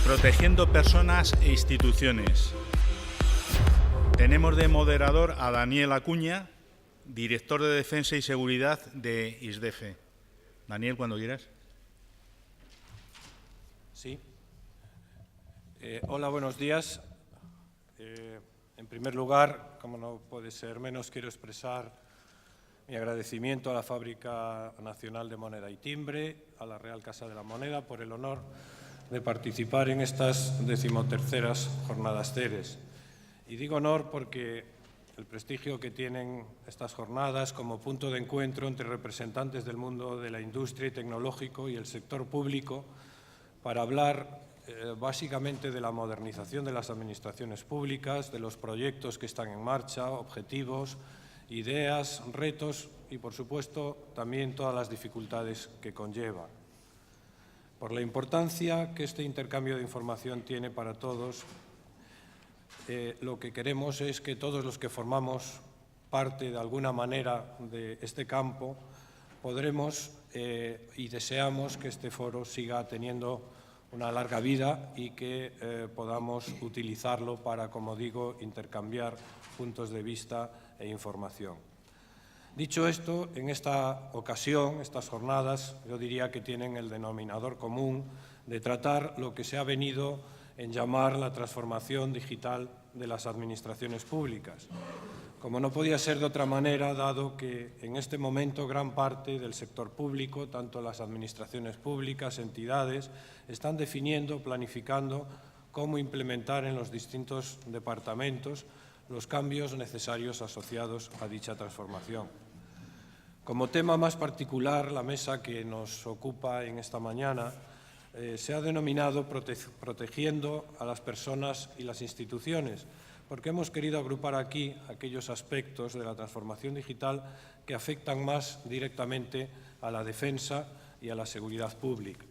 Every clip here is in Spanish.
Protegiendo personas e instituciones. Tenemos de moderador a Daniel Acuña, director de Defensa y Seguridad de ISDEFE. Daniel, cuando quieras. Sí. Hola, buenos días. En primer lugar, como no puede ser menos, quiero expresar mi agradecimiento a la Fábrica Nacional de Moneda y Timbre, a la Real Casa de la Moneda, por el honor de participar en estas 13ª Jornadas CERES. Y digo honor porque el prestigio que tienen estas jornadas como punto de encuentro entre representantes del mundo de la industria y tecnológico y el sector público para hablar básicamente de la modernización de las administraciones públicas, de los proyectos que están en marcha, objetivos, ideas, retos y, por supuesto, también todas las dificultades que conlleva. Por la importancia que este intercambio de información tiene para todos, lo que queremos es que todos los que formamos parte de alguna manera de este campo podremos y deseamos que este foro siga teniendo una larga vida y que podamos utilizarlo para, como digo, intercambiar puntos de vista e información. Dicho esto, en esta ocasión, estas jornadas, yo diría que tienen el denominador común de tratar lo que se ha venido en llamar la transformación digital de las administraciones públicas. Como no podía ser de otra manera, dado que en este momento gran parte del sector público, tanto las administraciones públicas, entidades, están definiendo, planificando cómo implementar en los distintos departamentos los cambios necesarios asociados a dicha transformación. Como tema más particular, la mesa que nos ocupa en esta mañana se ha denominado Protegiendo a las personas y las instituciones, porque hemos querido agrupar aquí aquellos aspectos de la transformación digital que afectan más directamente a la defensa y a la seguridad pública.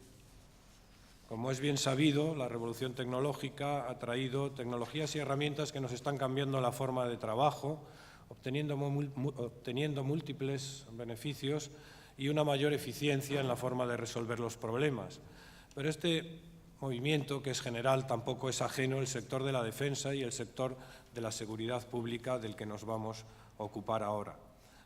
Como es bien sabido, la revolución tecnológica ha traído tecnologías y herramientas que nos están cambiando la forma de trabajo, obteniendo múltiples beneficios y una mayor eficiencia en la forma de resolver los problemas. Pero este movimiento, que es general, tampoco es ajeno al sector de la defensa y el sector de la seguridad pública del que nos vamos a ocupar ahora.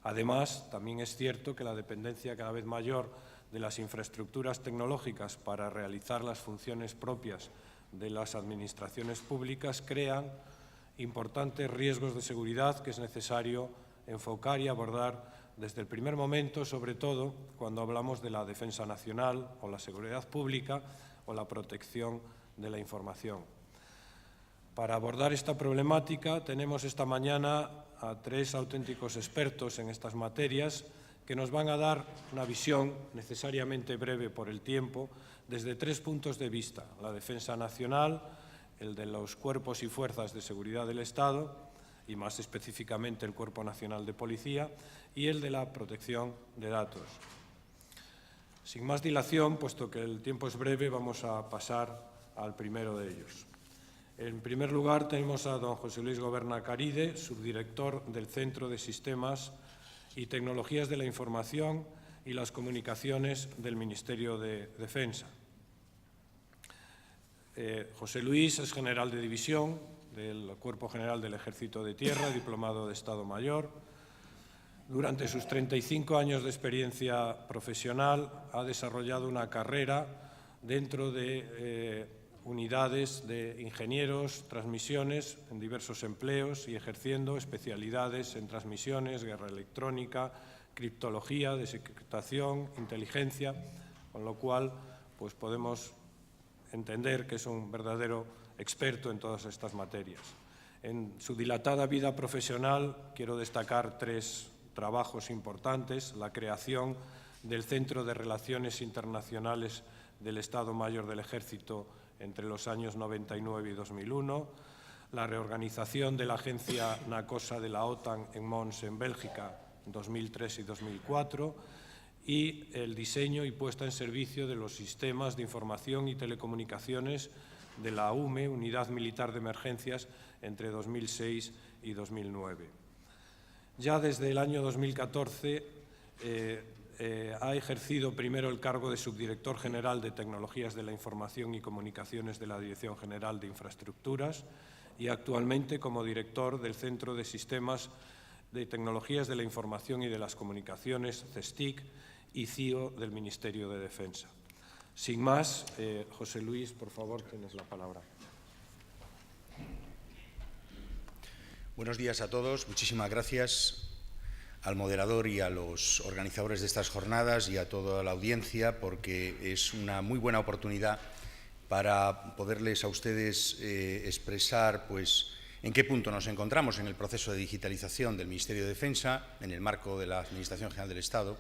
Además, también es cierto que la dependencia cada vez mayor de las infraestructuras tecnológicas para realizar las funciones propias de las administraciones públicas crean importantes riesgos de seguridad que es necesario enfocar y abordar desde el primer momento, sobre todo cuando hablamos de la defensa nacional o la seguridad pública o la protección de la información. Para abordar esta problemática tenemos esta mañana a 3 auténticos expertos en estas materias que nos van a dar una visión necesariamente breve por el tiempo desde 3 puntos de vista: la defensa nacional, el de los cuerpos y fuerzas de seguridad del Estado y más específicamente el Cuerpo Nacional de Policía, y el de la protección de datos. Sin más dilación, puesto que el tiempo es breve, vamos a pasar al primero de ellos. En primer lugar, tenemos a don José Luis Goberna Caride, subdirector del Centro de Sistemas y Tecnologías de la Información y las Comunicaciones del Ministerio de Defensa. José Luis es general de división del Cuerpo General del Ejército de Tierra, diplomado de Estado Mayor. Durante sus 35 años de experiencia profesional ha desarrollado una carrera dentro de unidades de ingenieros, transmisiones en diversos empleos y ejerciendo especialidades en transmisiones, guerra electrónica, criptología, desencriptación, inteligencia, con lo cual pues podemos entender que es un verdadero experto en todas estas materias. En su dilatada vida profesional quiero destacar 3 trabajos importantes: la creación del Centro de Relaciones Internacionales del Estado Mayor del Ejército entre los años 99 y 2001, la reorganización de la agencia NACOSA de la OTAN en Mons, en Bélgica, en 2003 y 2004, y el diseño y puesta en servicio de los sistemas de información y telecomunicaciones de la UME, Unidad Militar de Emergencias, entre 2006 y 2009. Ya desde el año 2014 ha ejercido primero el cargo de subdirector general de Tecnologías de la Información y Comunicaciones de la Dirección General de Infraestructuras y actualmente como director del Centro de Sistemas de Tecnologías de la Información y de las Comunicaciones, CESTIC, y CIO del Ministerio de Defensa. Sin más, José Luis, por favor, tienes la palabra. Buenos días a todos. Muchísimas gracias al moderador y a los organizadores de estas jornadas y a toda la audiencia, porque es una muy buena oportunidad para poderles a ustedes expresar pues, en qué punto nos encontramos en el proceso de digitalización del Ministerio de Defensa, en el marco de la Administración General del Estado,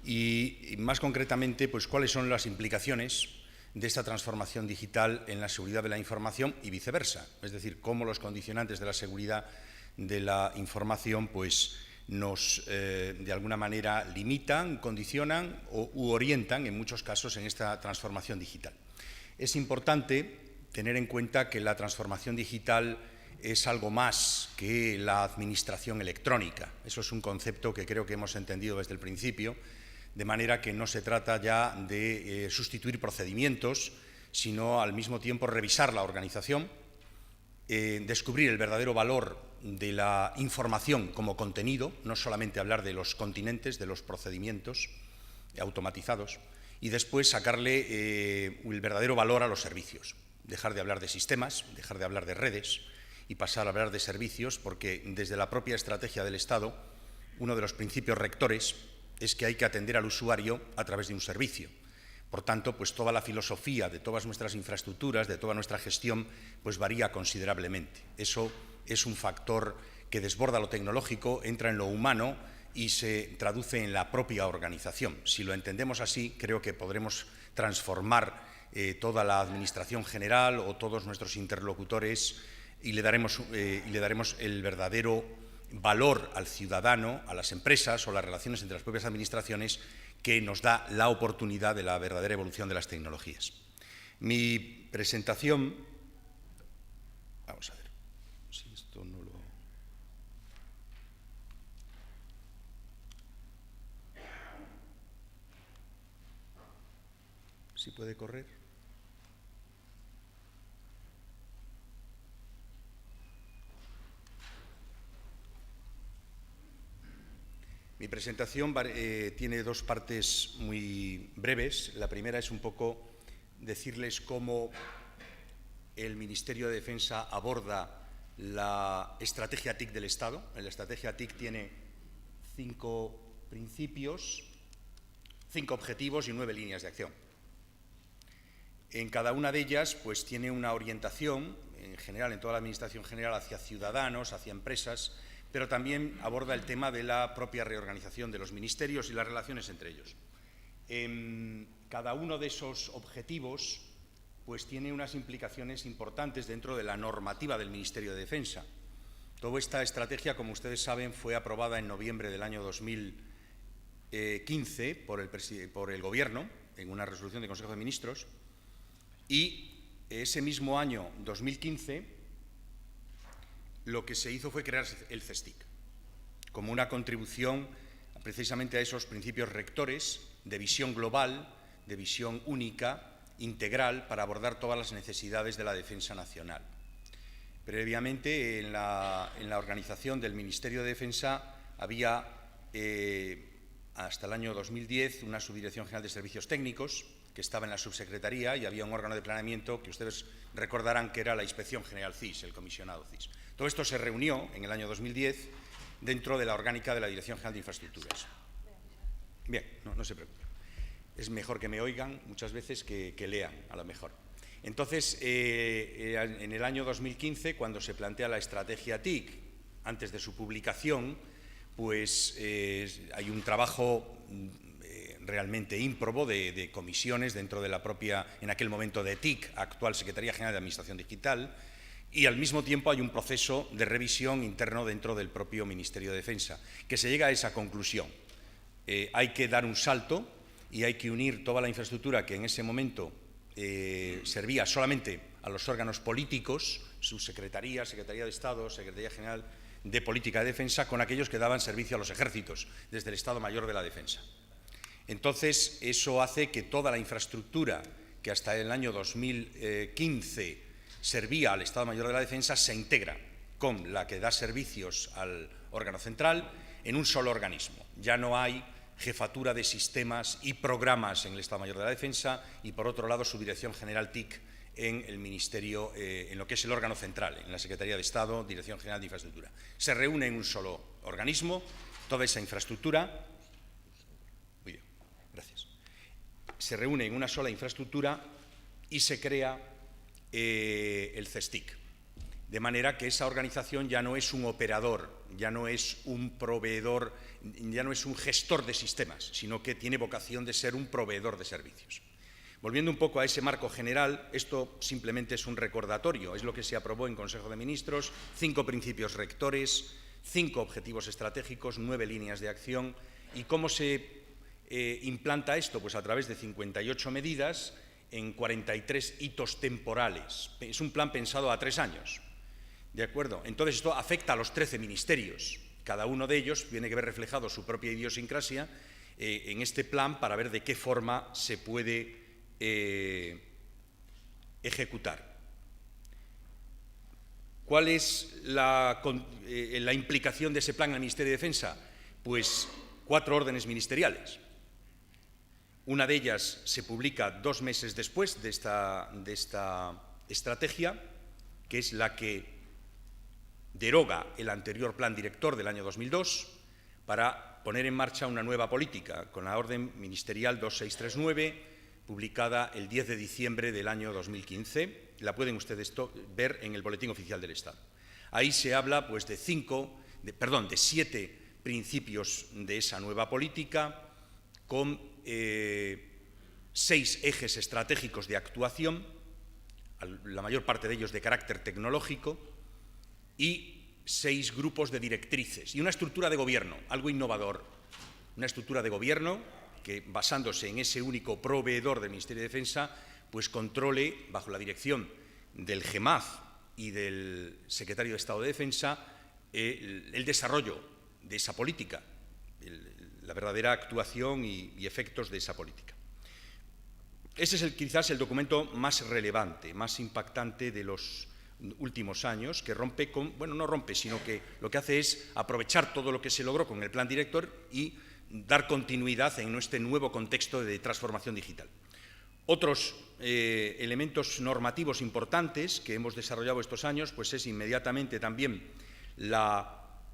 y más concretamente, pues, cuáles son las implicaciones de esta transformación digital en la seguridad de la información y viceversa, es decir, cómo los condicionantes de la seguridad de la información pues, nos, de alguna manera, limitan, condicionan u orientan, en muchos casos, en esta transformación digital. Es importante tener en cuenta que la transformación digital es algo más que la administración electrónica. Eso es un concepto que creo que hemos entendido desde el principio, de manera que no se trata ya de sustituir procedimientos, sino al mismo tiempo revisar la organización, descubrir el verdadero valor de la información como contenido, no solamente hablar de los continentes, de los procedimientos automatizados, y después sacarle el verdadero valor a los servicios. Dejar de hablar de sistemas, dejar de hablar de redes y pasar a hablar de servicios, porque desde la propia estrategia del Estado, uno de los principios rectores es que hay que atender al usuario a través de un servicio. Por tanto, pues toda la filosofía de todas nuestras infraestructuras, de toda nuestra gestión, pues varía considerablemente. Eso es un factor que desborda lo tecnológico, entra en lo humano y se traduce en la propia organización. Si lo entendemos así, creo que podremos transformar toda la administración general o todos nuestros interlocutores y le daremos el verdadero valor al ciudadano, a las empresas o las relaciones entre las propias administraciones que nos da la oportunidad de la verdadera evolución de las tecnologías. Mi presentación, vamos a ver si esto no lo... ¿Si puede correr? Mi presentación tiene dos partes muy breves. La primera es un poco decirles cómo el Ministerio de Defensa aborda la estrategia TIC del Estado. La estrategia TIC tiene 5 principios, 5 objetivos y 9 líneas de acción. En cada una de ellas pues, tiene una orientación, en general, en toda la Administración General, hacia ciudadanos, hacia empresas, pero también aborda el tema de la propia reorganización de los ministerios y las relaciones entre ellos. Cada uno de esos objetivos pues, tiene unas implicaciones importantes dentro de la normativa del Ministerio de Defensa. Toda esta estrategia, como ustedes saben, fue aprobada en noviembre del año 2015 por el Gobierno, en una resolución del Consejo de Ministros, y ese mismo año, 2015, lo que se hizo fue crear el CESTIC, como una contribución precisamente a esos principios rectores de visión global, de visión única, integral, para abordar todas las necesidades de la defensa nacional. Previamente, en la organización del Ministerio de Defensa había, hasta el año 2010, una Subdirección General de Servicios Técnicos, que estaba en la subsecretaría, y había un órgano de planeamiento que ustedes recordarán que era la Inspección General CIS, el comisionado CIS. Todo esto se reunió en el año 2010 dentro de la orgánica de la Dirección General de Infraestructuras. Bien, no se preocupen. Es mejor que me oigan muchas veces que lean, a lo mejor. Entonces, en el año 2015, cuando se plantea la estrategia TIC, antes de su publicación, pues hay un trabajo realmente ímprobo de comisiones dentro de la propia, en aquel momento, de TIC, actual Secretaría General de Administración Digital, y al mismo tiempo hay un proceso de revisión interno dentro del propio Ministerio de Defensa, que se llega a esa conclusión. Hay que dar un salto y hay que unir toda la infraestructura que en ese momento servía solamente a los órganos políticos, subsecretaría, Secretaría de Estado, Secretaría General de Política de Defensa, con aquellos que daban servicio a los ejércitos, desde el Estado Mayor de la Defensa. Entonces, eso hace que toda la infraestructura que hasta el año 2015 servía al Estado Mayor de la Defensa se integra con la que da servicios al órgano central en un solo organismo. Ya no hay jefatura de sistemas y programas en el Estado Mayor de la Defensa y, por otro lado, su dirección general TIC en el Ministerio, en lo que es el órgano central, en la Secretaría de Estado, Dirección General de Infraestructura. Se reúne en un solo organismo toda esa infraestructura. Gracias. Se reúne en una sola infraestructura y se crea el CESTIC. De manera que esa organización ya no es un operador, ya no es un proveedor, ya no es un gestor de sistemas, sino que tiene vocación de ser un proveedor de servicios. Volviendo un poco a ese marco general, esto simplemente es un recordatorio, es lo que se aprobó en Consejo de Ministros, 5 principios rectores, 5 objetivos estratégicos, 9 líneas de acción. ¿Y cómo se implanta esto? Pues a través de 58 medidas en 43 hitos temporales. Es un plan pensado a 3 años. ¿De acuerdo? Entonces, esto afecta a los 13 ministerios. Cada uno de ellos tiene que ver reflejado su propia idiosincrasia en este plan para ver de qué forma se puede ejecutar. ¿Cuál es la implicación de ese plan en el Ministerio de Defensa? Pues 4 órdenes ministeriales. Una de ellas se publica 2 meses después de esta estrategia, que es la que deroga el anterior plan director del año 2002 para poner en marcha una nueva política, con la orden ministerial 2639, publicada el 10 de diciembre del año 2015. La pueden ustedes ver en el Boletín Oficial del Estado. Ahí se habla pues, de 7 principios de esa nueva política, con 6 ejes estratégicos de actuación, la mayor parte de ellos de carácter tecnológico, y 6 grupos de directrices y una estructura de gobierno, algo innovador, una estructura de gobierno que, basándose en ese único proveedor del Ministerio de Defensa, pues controle, bajo la dirección del GEMAF y del Secretario de Estado de Defensa, el desarrollo de esa política, la verdadera actuación y efectos de esa política. Ese es quizás el documento más relevante, más impactante de los últimos años, que rompe con, bueno, no rompe, sino que lo que hace es aprovechar todo lo que se logró con el plan director y dar continuidad en este nuevo contexto de transformación digital. Otros elementos normativos importantes que hemos desarrollado estos años, pues es inmediatamente también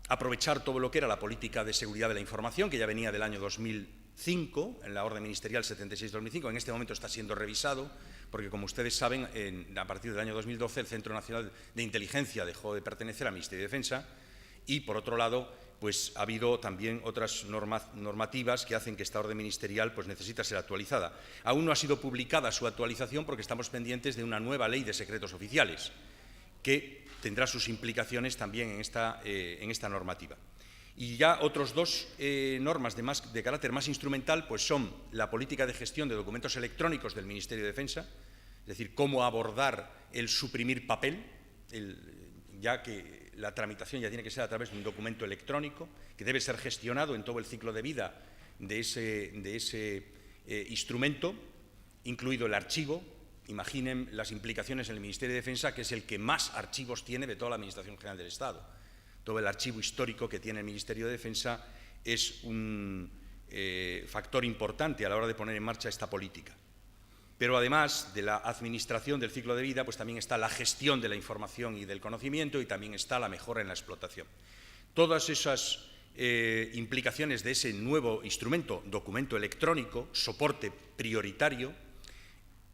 aprovechar todo lo que era la política de seguridad de la información, que ya venía del año 2005, en la Orden Ministerial 76-2005, en este momento está siendo revisado, porque como ustedes saben, a partir del año 2012 el Centro Nacional de Inteligencia dejó de pertenecer al Ministerio de Defensa y, por otro lado, pues ha habido también otras normativas que hacen que esta orden ministerial pues, necesita ser actualizada. Aún no ha sido publicada su actualización porque estamos pendientes de una nueva ley de secretos oficiales, que tendrá sus implicaciones también en esta normativa. Y ya otros 2 normas de carácter más instrumental pues son la política de gestión de documentos electrónicos del Ministerio de Defensa, es decir, cómo abordar el suprimir papel, ya que la tramitación ya tiene que ser a través de un documento electrónico que debe ser gestionado en todo el ciclo de vida de ese instrumento, incluido el archivo. Imaginen las implicaciones en el Ministerio de Defensa, que es el que más archivos tiene de toda la Administración General del Estado. Todo el archivo histórico que tiene el Ministerio de Defensa es un factor importante a la hora de poner en marcha esta política. Pero además de la administración del ciclo de vida, pues también está la gestión de la información y del conocimiento y también está la mejora en la explotación. Todas esas implicaciones de ese nuevo instrumento, documento electrónico, soporte prioritario,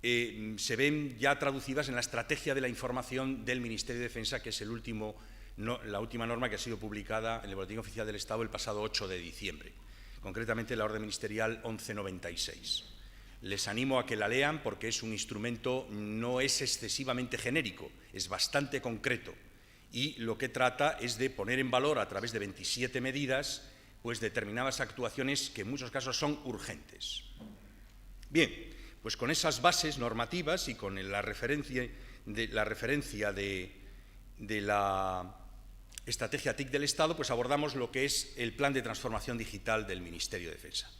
se ven ya traducidas en la estrategia de la información del Ministerio de Defensa, que es la última norma que ha sido publicada en el Boletín Oficial del Estado el pasado 8 de diciembre, concretamente la Orden Ministerial 1196. Les animo a que la lean porque es un instrumento, no es excesivamente genérico, es bastante concreto y lo que trata es de poner en valor a través de 27 medidas pues determinadas actuaciones que en muchos casos son urgentes. Bien, pues con esas bases normativas y con la referencia de la estrategia TIC del Estado, pues abordamos lo que es el plan de transformación digital del Ministerio de Defensa.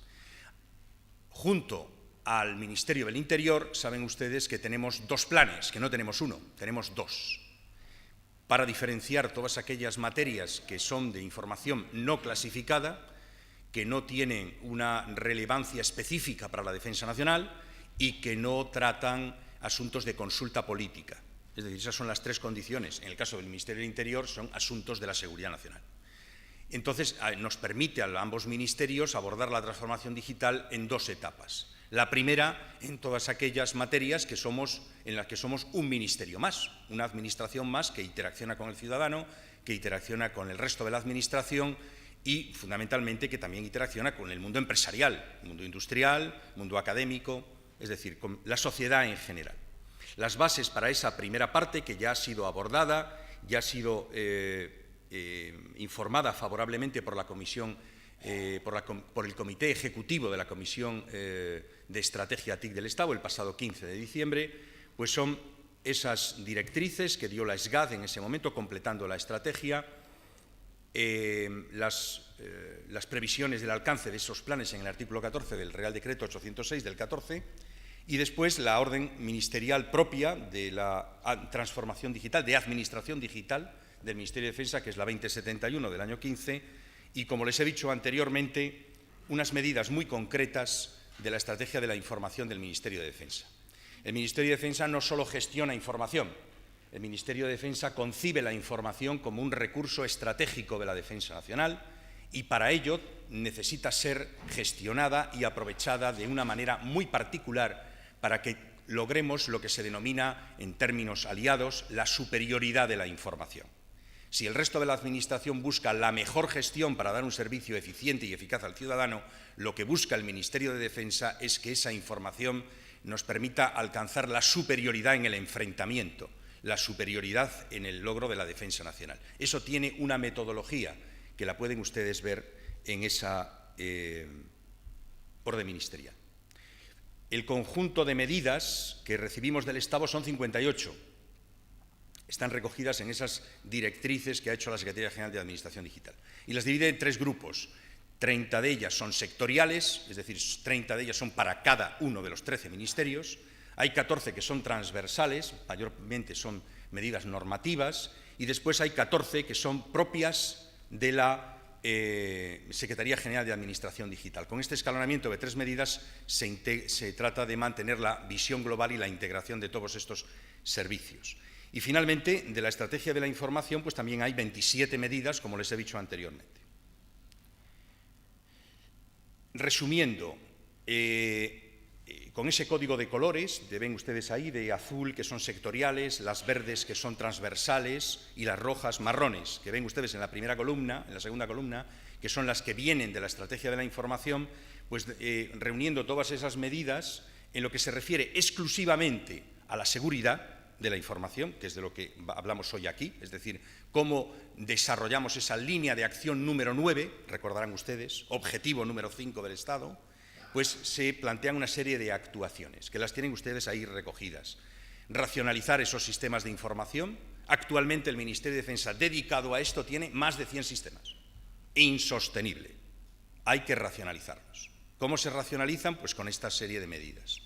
Junto al Ministerio del Interior, saben ustedes que tenemos dos planes, que no tenemos uno, tenemos dos, para diferenciar todas aquellas materias que son de información no clasificada, que no tienen una relevancia específica para la defensa nacional y que no tratan asuntos de consulta política. Es decir, esas son las tres condiciones. En el caso del Ministerio del Interior son asuntos de la seguridad nacional. Entonces, nos permite a ambos ministerios abordar la transformación digital en dos etapas. La primera, en todas aquellas materias en las que somos un ministerio más, una administración más que interacciona con el ciudadano, que interacciona con el resto de la administración y, fundamentalmente, que también interacciona con el mundo empresarial, el mundo industrial, el mundo académico, es decir, con la sociedad en general. Las bases para esa primera parte, que ya ha sido abordada, ya ha sido informada favorablemente por la Comisión, por el Comité Ejecutivo de la Comisión de Estrategia TIC del Estado el pasado 15 de diciembre, pues son esas directrices que dio la SGAD en ese momento, completando la estrategia, las previsiones del alcance de esos planes en el artículo 14 del Real Decreto 806 del 14, y después la orden ministerial propia de la transformación digital, de administración digital del Ministerio de Defensa, que es la 2071 del año 15, y, como les he dicho anteriormente, unas medidas muy concretas de la estrategia de la información del Ministerio de Defensa. El Ministerio de Defensa no solo gestiona información, el Ministerio de Defensa concibe la información como un recurso estratégico de la defensa nacional y para ello necesita ser gestionada y aprovechada de una manera muy particular para que logremos lo que se denomina, en términos aliados, la superioridad de la información. Si el resto de la Administración busca la mejor gestión para dar un servicio eficiente y eficaz al ciudadano, lo que busca el Ministerio de Defensa es que esa información nos permita alcanzar la superioridad en el enfrentamiento, la superioridad en el logro de la defensa nacional. Eso tiene una metodología que la pueden ustedes ver en esa orden ministerial. El conjunto de medidas que recibimos del Estado son 58. Están recogidas en esas directrices que ha hecho la Secretaría General de Administración Digital. Y las divide en tres grupos. 30 de ellas son sectoriales, es decir, 30 de ellas son para cada uno de los 13 ministerios. Hay 14 que son transversales, mayormente son medidas normativas, y después hay 14 que son propias de la Secretaría General de Administración Digital. Con este escalonamiento de tres medidas se trata de mantener la visión global y la integración de todos estos servicios. Y finalmente, de la estrategia de la información, pues también hay 27 medidas, como les he dicho anteriormente. Resumiendo, con ese código de colores, ven ustedes ahí, de azul, que son sectoriales, las verdes, que son transversales, y las rojas, marrones, que ven ustedes en la primera columna, en la segunda columna, que son las que vienen de la estrategia de la información, pues reuniendo todas esas medidas en lo que se refiere exclusivamente a la seguridad de la información, que es de lo que hablamos hoy aquí, es decir, cómo desarrollamos esa línea de acción número 9, recordarán ustedes, objetivo número 5 del Estado, pues se plantean una serie de actuaciones, que las tienen ustedes ahí recogidas. Racionalizar esos sistemas de información. Actualmente el Ministerio de Defensa, dedicado a esto, tiene más de 100 sistemas. Insostenible. Hay que racionalizarlos. ¿Cómo se racionalizan? Pues con esta serie de medidas.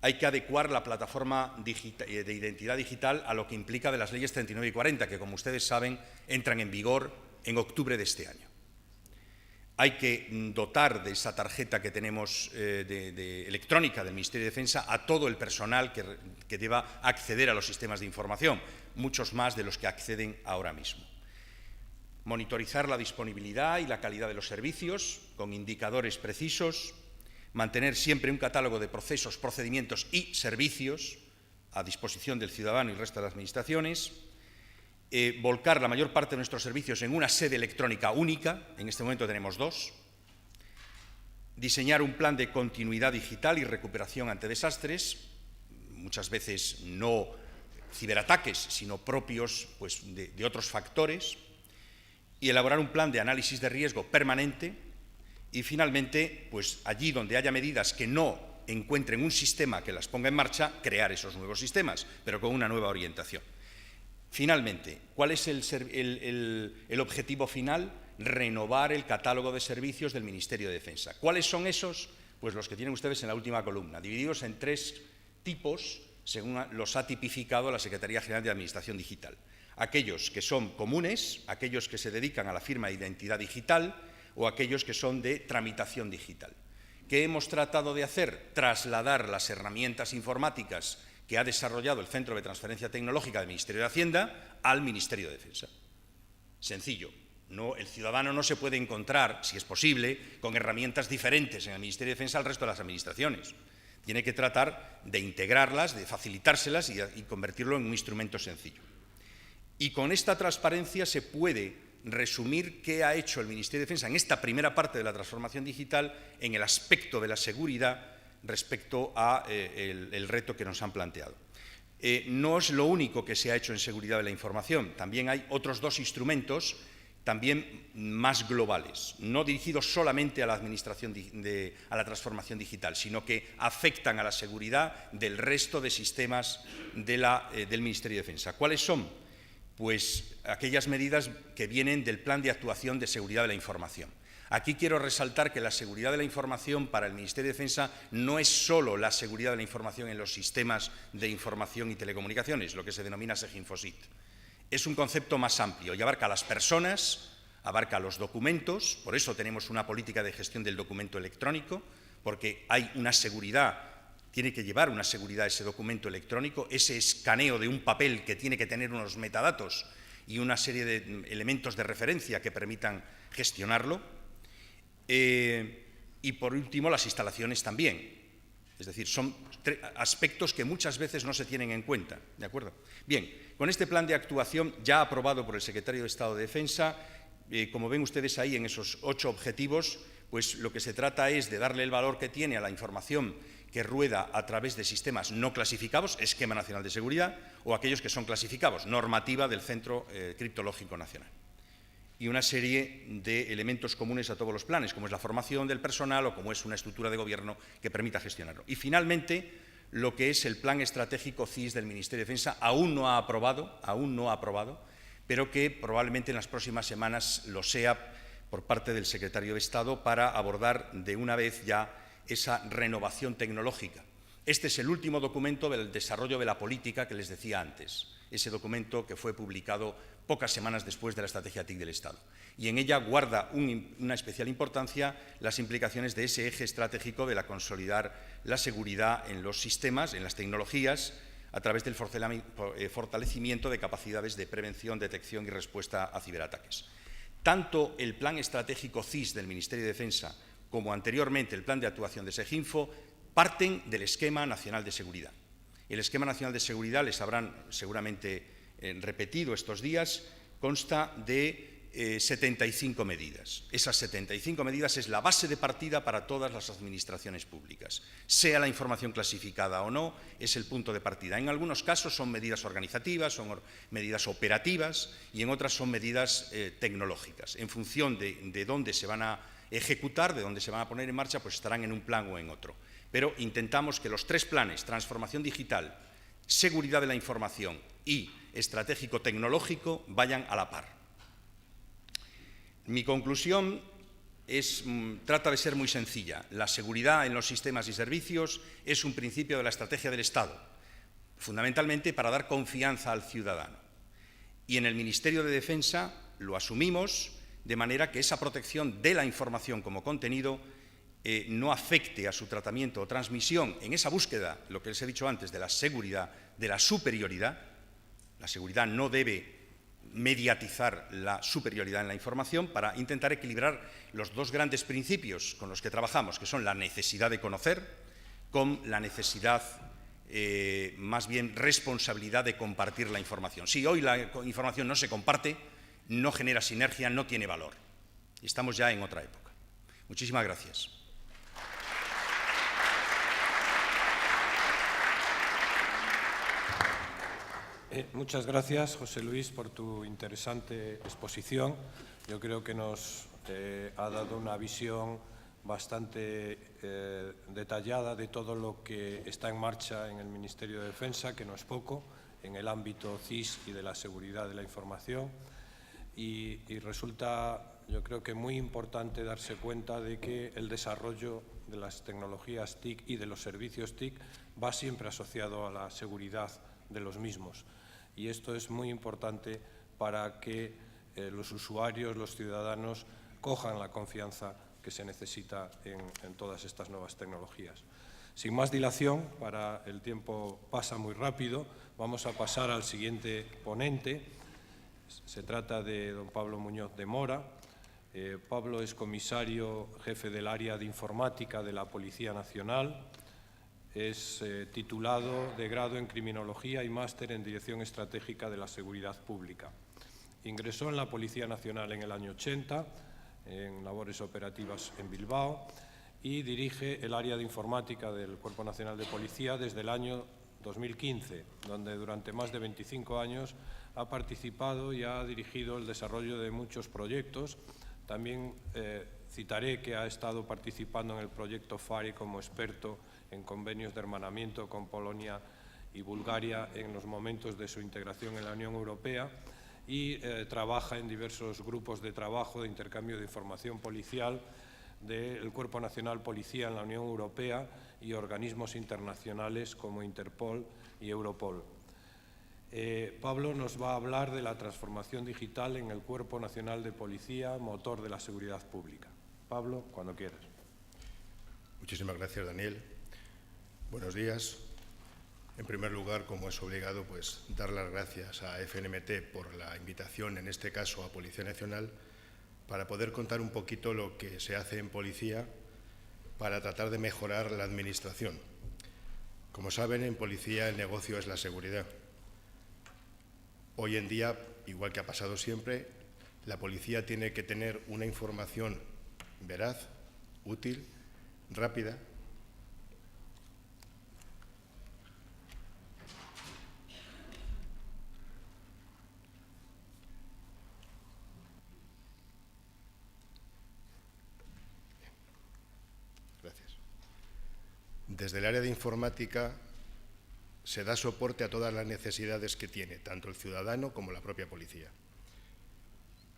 Hay que adecuar la plataforma de identidad digital a lo que implica de las leyes 39 y 40, que, como ustedes saben, entran en vigor en octubre de este año. Hay que dotar de esa tarjeta que tenemos electrónica del Ministerio de Defensa a todo el personal que deba acceder a los sistemas de información, muchos más de los que acceden ahora mismo. Monitorizar la disponibilidad y la calidad de los servicios con indicadores precisos, mantener siempre un catálogo de procesos, procedimientos y servicios a disposición del ciudadano y el resto de las administraciones, volcar la mayor parte de nuestros servicios en una sede electrónica única, en este momento tenemos 2, diseñar un plan de continuidad digital y recuperación ante desastres, muchas veces no ciberataques, sino propios pues, de otros factores, y elaborar un plan de análisis de riesgo permanente, y finalmente, pues allí donde haya medidas que no encuentren un sistema que las ponga en marcha, crear esos nuevos sistemas, pero con una nueva orientación. Finalmente, ¿cuál es el objetivo final? Renovar el catálogo de servicios del Ministerio de Defensa. ¿Cuáles son esos? pues los que tienen ustedes en la última columna, divididos en 3 tipos, según los ha tipificado la Secretaría General de Administración Digital. Aquellos que son comunes, aquellos que se dedican a la firma de identidad digital o aquellos que son de tramitación digital. ¿Qué hemos tratado de hacer? Trasladar las herramientas informáticas que ha desarrollado el Centro de Transferencia Tecnológica del Ministerio de Hacienda al Ministerio de Defensa. Sencillo. El ciudadano no se puede encontrar, si es posible, con herramientas diferentes en el Ministerio de Defensa al resto de las administraciones. Tiene que tratar de integrarlas, de facilitárselas y convertirlo en un instrumento sencillo. Y con esta transparencia se puede resumir qué ha hecho el Ministerio de Defensa en esta primera parte de la transformación digital en el aspecto de la seguridad respecto al reto que nos han planteado. No es lo único que se ha hecho en seguridad de la información, también hay otros 2 instrumentos también más globales, no dirigidos solamente a la administración a la transformación digital, sino que afectan a la seguridad del resto de sistemas del Ministerio de Defensa. ¿Cuáles son? Pues aquellas medidas que vienen del Plan de Actuación de Seguridad de la Información. Aquí quiero resaltar que la seguridad de la información para el Ministerio de Defensa no es solo la seguridad de la información en los sistemas de información y telecomunicaciones, lo que se denomina SEGINFOSIT. Es un concepto más amplio y abarca a las personas, abarca a los documentos, por eso tenemos una política de gestión del documento electrónico, porque hay una seguridad, tiene que llevar una seguridad ese documento electrónico, ese escaneo de un papel que tiene que tener unos metadatos y una serie de elementos de referencia que permitan gestionarlo. Y por último, las instalaciones también. Es decir, son aspectos que muchas veces no se tienen en cuenta, ¿de acuerdo? Bien, con este plan de actuación ya aprobado por el Secretario de Estado de Defensa, como ven ustedes ahí en esos 8 objetivos, pues lo que se trata es de darle el valor que tiene a la información que rueda a través de sistemas no clasificados, Esquema Nacional de Seguridad, o aquellos que son clasificados, normativa del Centro Criptológico Nacional. Y una serie de elementos comunes a todos los planes, como es la formación del personal o como es una estructura de gobierno que permita gestionarlo. Y finalmente, lo que es el Plan Estratégico CIS del Ministerio de Defensa, aún no ha aprobado, pero que probablemente en las próximas semanas lo sea por parte del Secretario de Estado para abordar de una vez ya esa renovación tecnológica. Este es el último documento del desarrollo de la política que les decía antes, ese documento que fue publicado pocas semanas después de la estrategia TIC del Estado. Y en ella guarda una especial importancia las implicaciones de ese eje estratégico de la consolidar la seguridad en los sistemas, en las tecnologías, a través del fortalecimiento de capacidades de prevención, detección y respuesta a ciberataques. Tanto el Plan Estratégico CIS del Ministerio de Defensa como anteriormente el Plan de Actuación de SEGINFO parten del Esquema Nacional de Seguridad. El Esquema Nacional de Seguridad, les habrán seguramente repetido estos días, consta de 75 medidas. Esas 75 medidas es la base de partida para todas las administraciones públicas. Sea la información clasificada o no, es el punto de partida. En algunos casos son medidas organizativas, son medidas operativas y en otras son medidas tecnológicas. En función de dónde se van a ejecutar, de dónde se van a poner en marcha, pues estarán en un plan o en otro. Pero intentamos que los 3 planes, transformación digital, seguridad de la información y estratégico tecnológico, vayan a la par. Mi conclusión trata de ser muy sencilla. La seguridad en los sistemas y servicios es un principio de la estrategia del Estado, fundamentalmente para dar confianza al ciudadano. Y en el Ministerio de Defensa lo asumimos de manera que esa protección de la información como contenido no afecte a su tratamiento o transmisión en esa búsqueda, lo que les he dicho antes, de la seguridad, de la superioridad. La seguridad no debe mediatizar la superioridad en la información para intentar equilibrar los 2 grandes principios con los que trabajamos, que son la necesidad de conocer con la necesidad, más bien responsabilidad de compartir la información. Si hoy la información no se comparte, no genera sinergia, no tiene valor. Estamos ya en otra época. Muchísimas gracias. Muchas gracias, José Luis, por tu interesante exposición. Yo creo que nos ha dado una visión bastante detallada de todo lo que está en marcha en el Ministerio de Defensa, que no es poco, en el ámbito CIS y de la seguridad de la información. Y resulta yo creo que muy importante darse cuenta de que el desarrollo de las tecnologías TIC y de los servicios TIC va siempre asociado a la seguridad de los mismos. Y esto es muy importante para que los usuarios, los ciudadanos, cojan la confianza que se necesita en todas estas nuevas tecnologías. Sin más dilación, el tiempo pasa muy rápido, vamos a pasar al siguiente ponente. Se trata de don Pablo Muñoz de Mora. Pablo es comisario jefe del área de informática de la Policía Nacional. Es titulado de grado en Criminología y máster en Dirección Estratégica de la Seguridad Pública. Ingresó en la Policía Nacional en el año 80, en labores operativas en Bilbao, y dirige el área de informática del Cuerpo Nacional de Policía desde el año 2015, donde durante más de 25 años ha participado y ha dirigido el desarrollo de muchos proyectos. También citaré que ha estado participando en el proyecto FARI como experto en convenios de hermanamiento con Polonia y Bulgaria en los momentos de su integración en la Unión Europea, y trabaja en diversos grupos de trabajo de intercambio de información policial del Cuerpo Nacional Policía en la Unión Europea y organismos internacionales como Interpol y Europol. Pablo nos va a hablar de la transformación digital en el Cuerpo Nacional de Policía, motor de la seguridad pública. Pablo, cuando quieras. Muchísimas gracias, Daniel. Buenos días. En primer lugar, como es obligado, pues dar las gracias a FNMT por la invitación, en este caso a Policía Nacional, para poder contar un poquito lo que se hace en policía para tratar de mejorar la administración. Como saben, en policía el negocio es la seguridad. Hoy en día, igual que ha pasado siempre, la policía tiene que tener una información veraz, útil, rápida, Desde el área de informática se da soporte a todas las necesidades que tiene, tanto el ciudadano como la propia policía.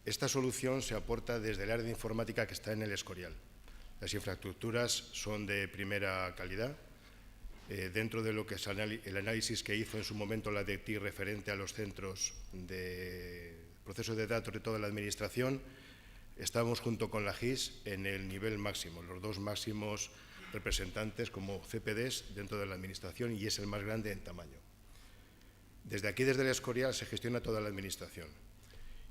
Esta solución se aporta desde el área de informática que está en el Escorial. Las infraestructuras son de primera calidad. Dentro de lo que es el análisis que hizo en su momento la DECTI referente a los centros de procesos de datos de toda la Administración, estamos junto con la GIS en el nivel máximo, los dos máximos representantes como CPDs dentro de la Administración, y es el más grande en tamaño. Desde aquí, desde el Escorial, se gestiona toda la Administración.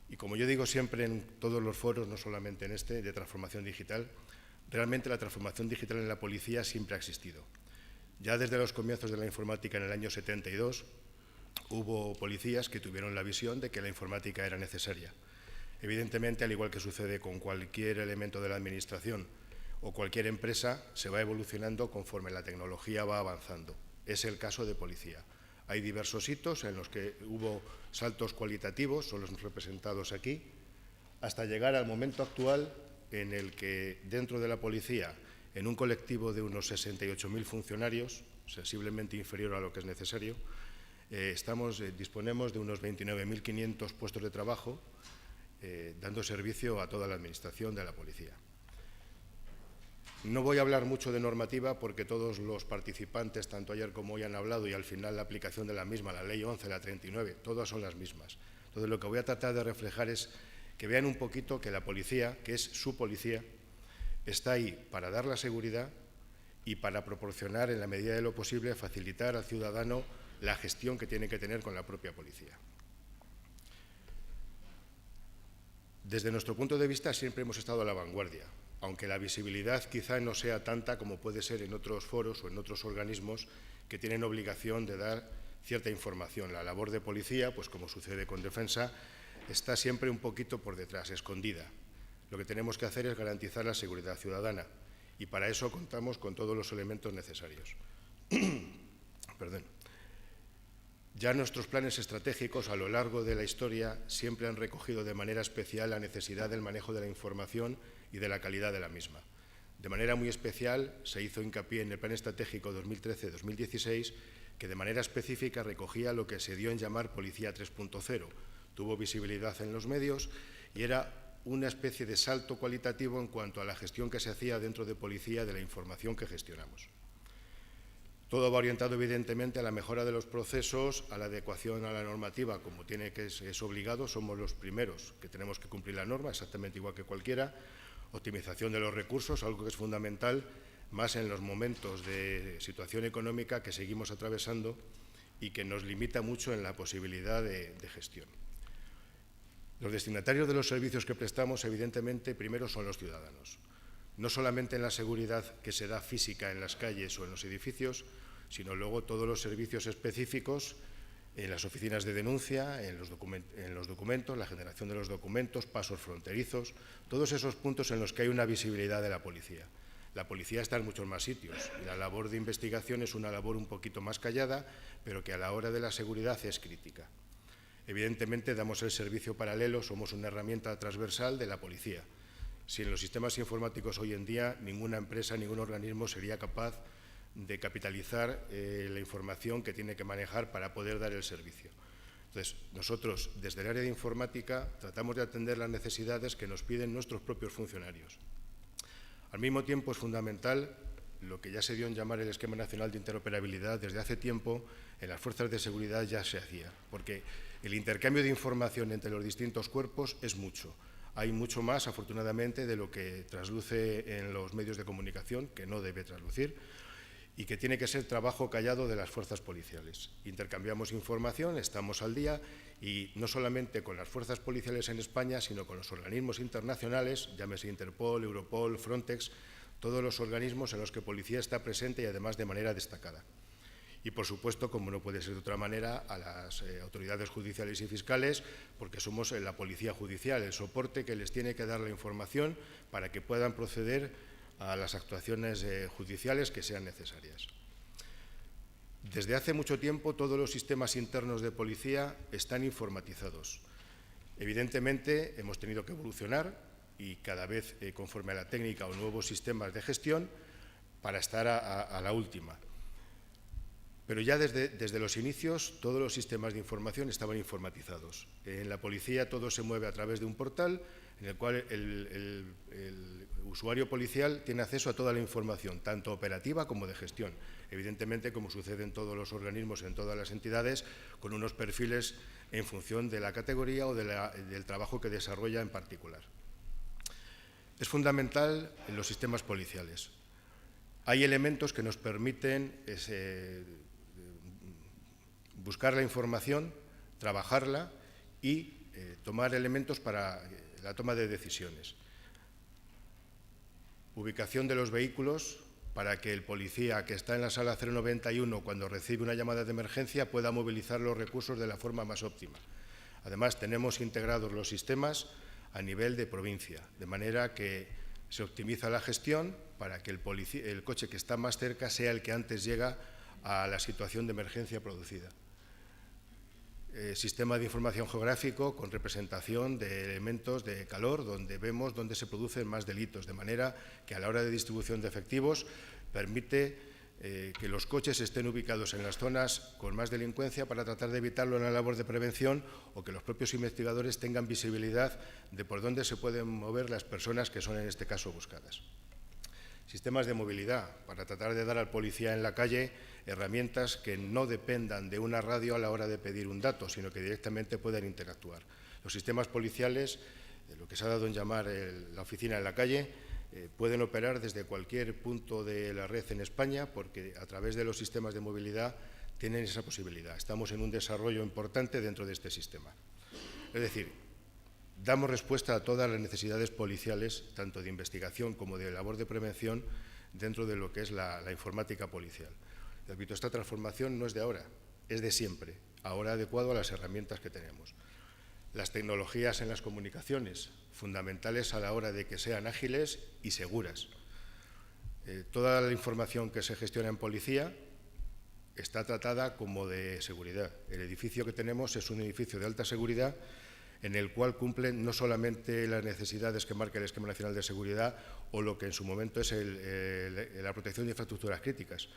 Y como yo digo siempre en todos los foros, no solamente en este, de transformación digital, realmente la transformación digital en la policía siempre ha existido. Ya desde los comienzos de la informática en el año 72, hubo policías que tuvieron la visión de que la informática era necesaria. Evidentemente, al igual que sucede con cualquier elemento de la Administración o cualquier empresa, se va evolucionando conforme la tecnología va avanzando. Es el caso de policía. Hay diversos hitos en los que hubo saltos cualitativos, son los representados aquí, hasta llegar al momento actual en el que dentro de la policía, en un colectivo de unos 68.000 funcionarios, sensiblemente inferior a lo que es necesario, disponemos de unos 29.500 puestos de trabajo, dando servicio a toda la Administración de la policía. No voy a hablar mucho de normativa porque todos los participantes, tanto ayer como hoy, han hablado, y al final la aplicación de la misma, la Ley 11, la 39, todas son las mismas. Entonces, lo que voy a tratar de reflejar es que vean un poquito que la policía, que es su policía, está ahí para dar la seguridad y para proporcionar, en la medida de lo posible, facilitar al ciudadano la gestión que tiene que tener con la propia policía. Desde nuestro punto de vista, siempre hemos estado a la vanguardia, aunque la visibilidad quizá no sea tanta como puede ser en otros foros o en otros organismos que tienen obligación de dar cierta información. La labor de policía, pues como sucede con defensa, está siempre un poquito por detrás, escondida. Lo que tenemos que hacer es garantizar la seguridad ciudadana, y para eso contamos con todos los elementos necesarios. Perdón. Ya nuestros planes estratégicos a lo largo de la historia siempre han recogido de manera especial la necesidad del manejo de la información y de la calidad de la misma. De manera muy especial se hizo hincapié en el Plan Estratégico 2013-2016, que de manera específica recogía lo que se dio en llamar Policía 3.0. Tuvo visibilidad en los medios y era una especie de salto cualitativo en cuanto a la gestión que se hacía dentro de policía de la información que gestionamos. Todo va orientado, evidentemente, a la mejora de los procesos, a la adecuación a la normativa, como tiene que es obligado, somos los primeros que tenemos que cumplir la norma, exactamente igual que cualquiera, optimización de los recursos, algo que es fundamental, más en los momentos de situación económica que seguimos atravesando y que nos limita mucho en la posibilidad de gestión. Los destinatarios de los servicios que prestamos, evidentemente, primero son los ciudadanos. No solamente en la seguridad que se da física en las calles o en los edificios, sino luego todos los servicios específicos en las oficinas de denuncia, en los documentos, la generación de los documentos, pasos fronterizos, todos esos puntos en los que hay una visibilidad de la policía. La policía está en muchos más sitios y la labor de investigación es una labor un poquito más callada, pero que a la hora de la seguridad es crítica. Evidentemente damos el servicio paralelo, somos una herramienta transversal de la policía. Sin los sistemas informáticos hoy en día, ninguna empresa, ningún organismo sería capaz de capitalizar la información que tiene que manejar para poder dar el servicio. Entonces, nosotros, desde el área de informática, tratamos de atender las necesidades que nos piden nuestros propios funcionarios. Al mismo tiempo, es fundamental lo que ya se dio en llamar el Esquema Nacional de Interoperabilidad. Desde hace tiempo, en las fuerzas de seguridad ya se hacía, porque el intercambio de información entre los distintos cuerpos es mucho. Hay mucho más, afortunadamente, de lo que trasluce en los medios de comunicación, que no debe traslucir, y que tiene que ser trabajo callado de las fuerzas policiales. Intercambiamos información, estamos al día, y no solamente con las fuerzas policiales en España, sino con los organismos internacionales, llámese Interpol, Europol, Frontex, todos los organismos en los que policía está presente y además de manera destacada. Y, por supuesto, como no puede ser de otra manera, a las autoridades judiciales y fiscales, porque somos la policía judicial, el soporte que les tiene que dar la información para que puedan proceder a las actuaciones judiciales que sean necesarias. Desde hace mucho tiempo, todos los sistemas internos de policía están informatizados. Evidentemente, hemos tenido que evolucionar y cada vez, conforme a la técnica o nuevos sistemas de gestión, para estar a la última. Pero ya desde los inicios todos los sistemas de información estaban informatizados. En la policía todo se mueve a través de un portal en el cual el usuario policial tiene acceso a toda la información, tanto operativa como de gestión. Evidentemente, como sucede en todos los organismos, en todas las entidades, con unos perfiles en función de la categoría o del trabajo que desarrolla en particular. Es fundamental en los sistemas policiales. Hay elementos que nos permiten buscar la información, trabajarla y tomar elementos para la toma de decisiones. Ubicación de los vehículos para que el policía que está en la sala 091 cuando recibe una llamada de emergencia pueda movilizar los recursos de la forma más óptima. Además, tenemos integrados los sistemas a nivel de provincia, de manera que se optimiza la gestión para que el coche que está más cerca sea el que antes llega a la situación de emergencia producida. Sistema de información geográfico con representación de elementos de calor, donde vemos dónde se producen más delitos, de manera que a la hora de distribución de efectivos permite que los coches estén ubicados en las zonas con más delincuencia para tratar de evitarlo en la labor de prevención o que los propios investigadores tengan visibilidad de por dónde se pueden mover las personas que son en este caso buscadas. Sistemas de movilidad, para tratar de dar al policía en la calle herramientas que no dependan de una radio a la hora de pedir un dato, sino que directamente puedan interactuar. Los sistemas policiales, lo que se ha dado en llamar la oficina en la calle, pueden operar desde cualquier punto de la red en España porque a través de los sistemas de movilidad tienen esa posibilidad. Estamos en un desarrollo importante dentro de este sistema. Es decir, damos respuesta a todas las necesidades policiales, tanto de investigación como de labor de prevención, dentro de lo que es la informática policial. Repito, esta transformación no es de ahora, es de siempre, ahora adecuado a las herramientas que tenemos. Las tecnologías en las comunicaciones, fundamentales a la hora de que sean ágiles y seguras. Toda la información que se gestiona en policía está tratada como de seguridad. El edificio que tenemos es un edificio de alta seguridad en el cual cumplen no solamente las necesidades que marca el Esquema Nacional de Seguridad o lo que en su momento es la protección de infraestructuras críticas,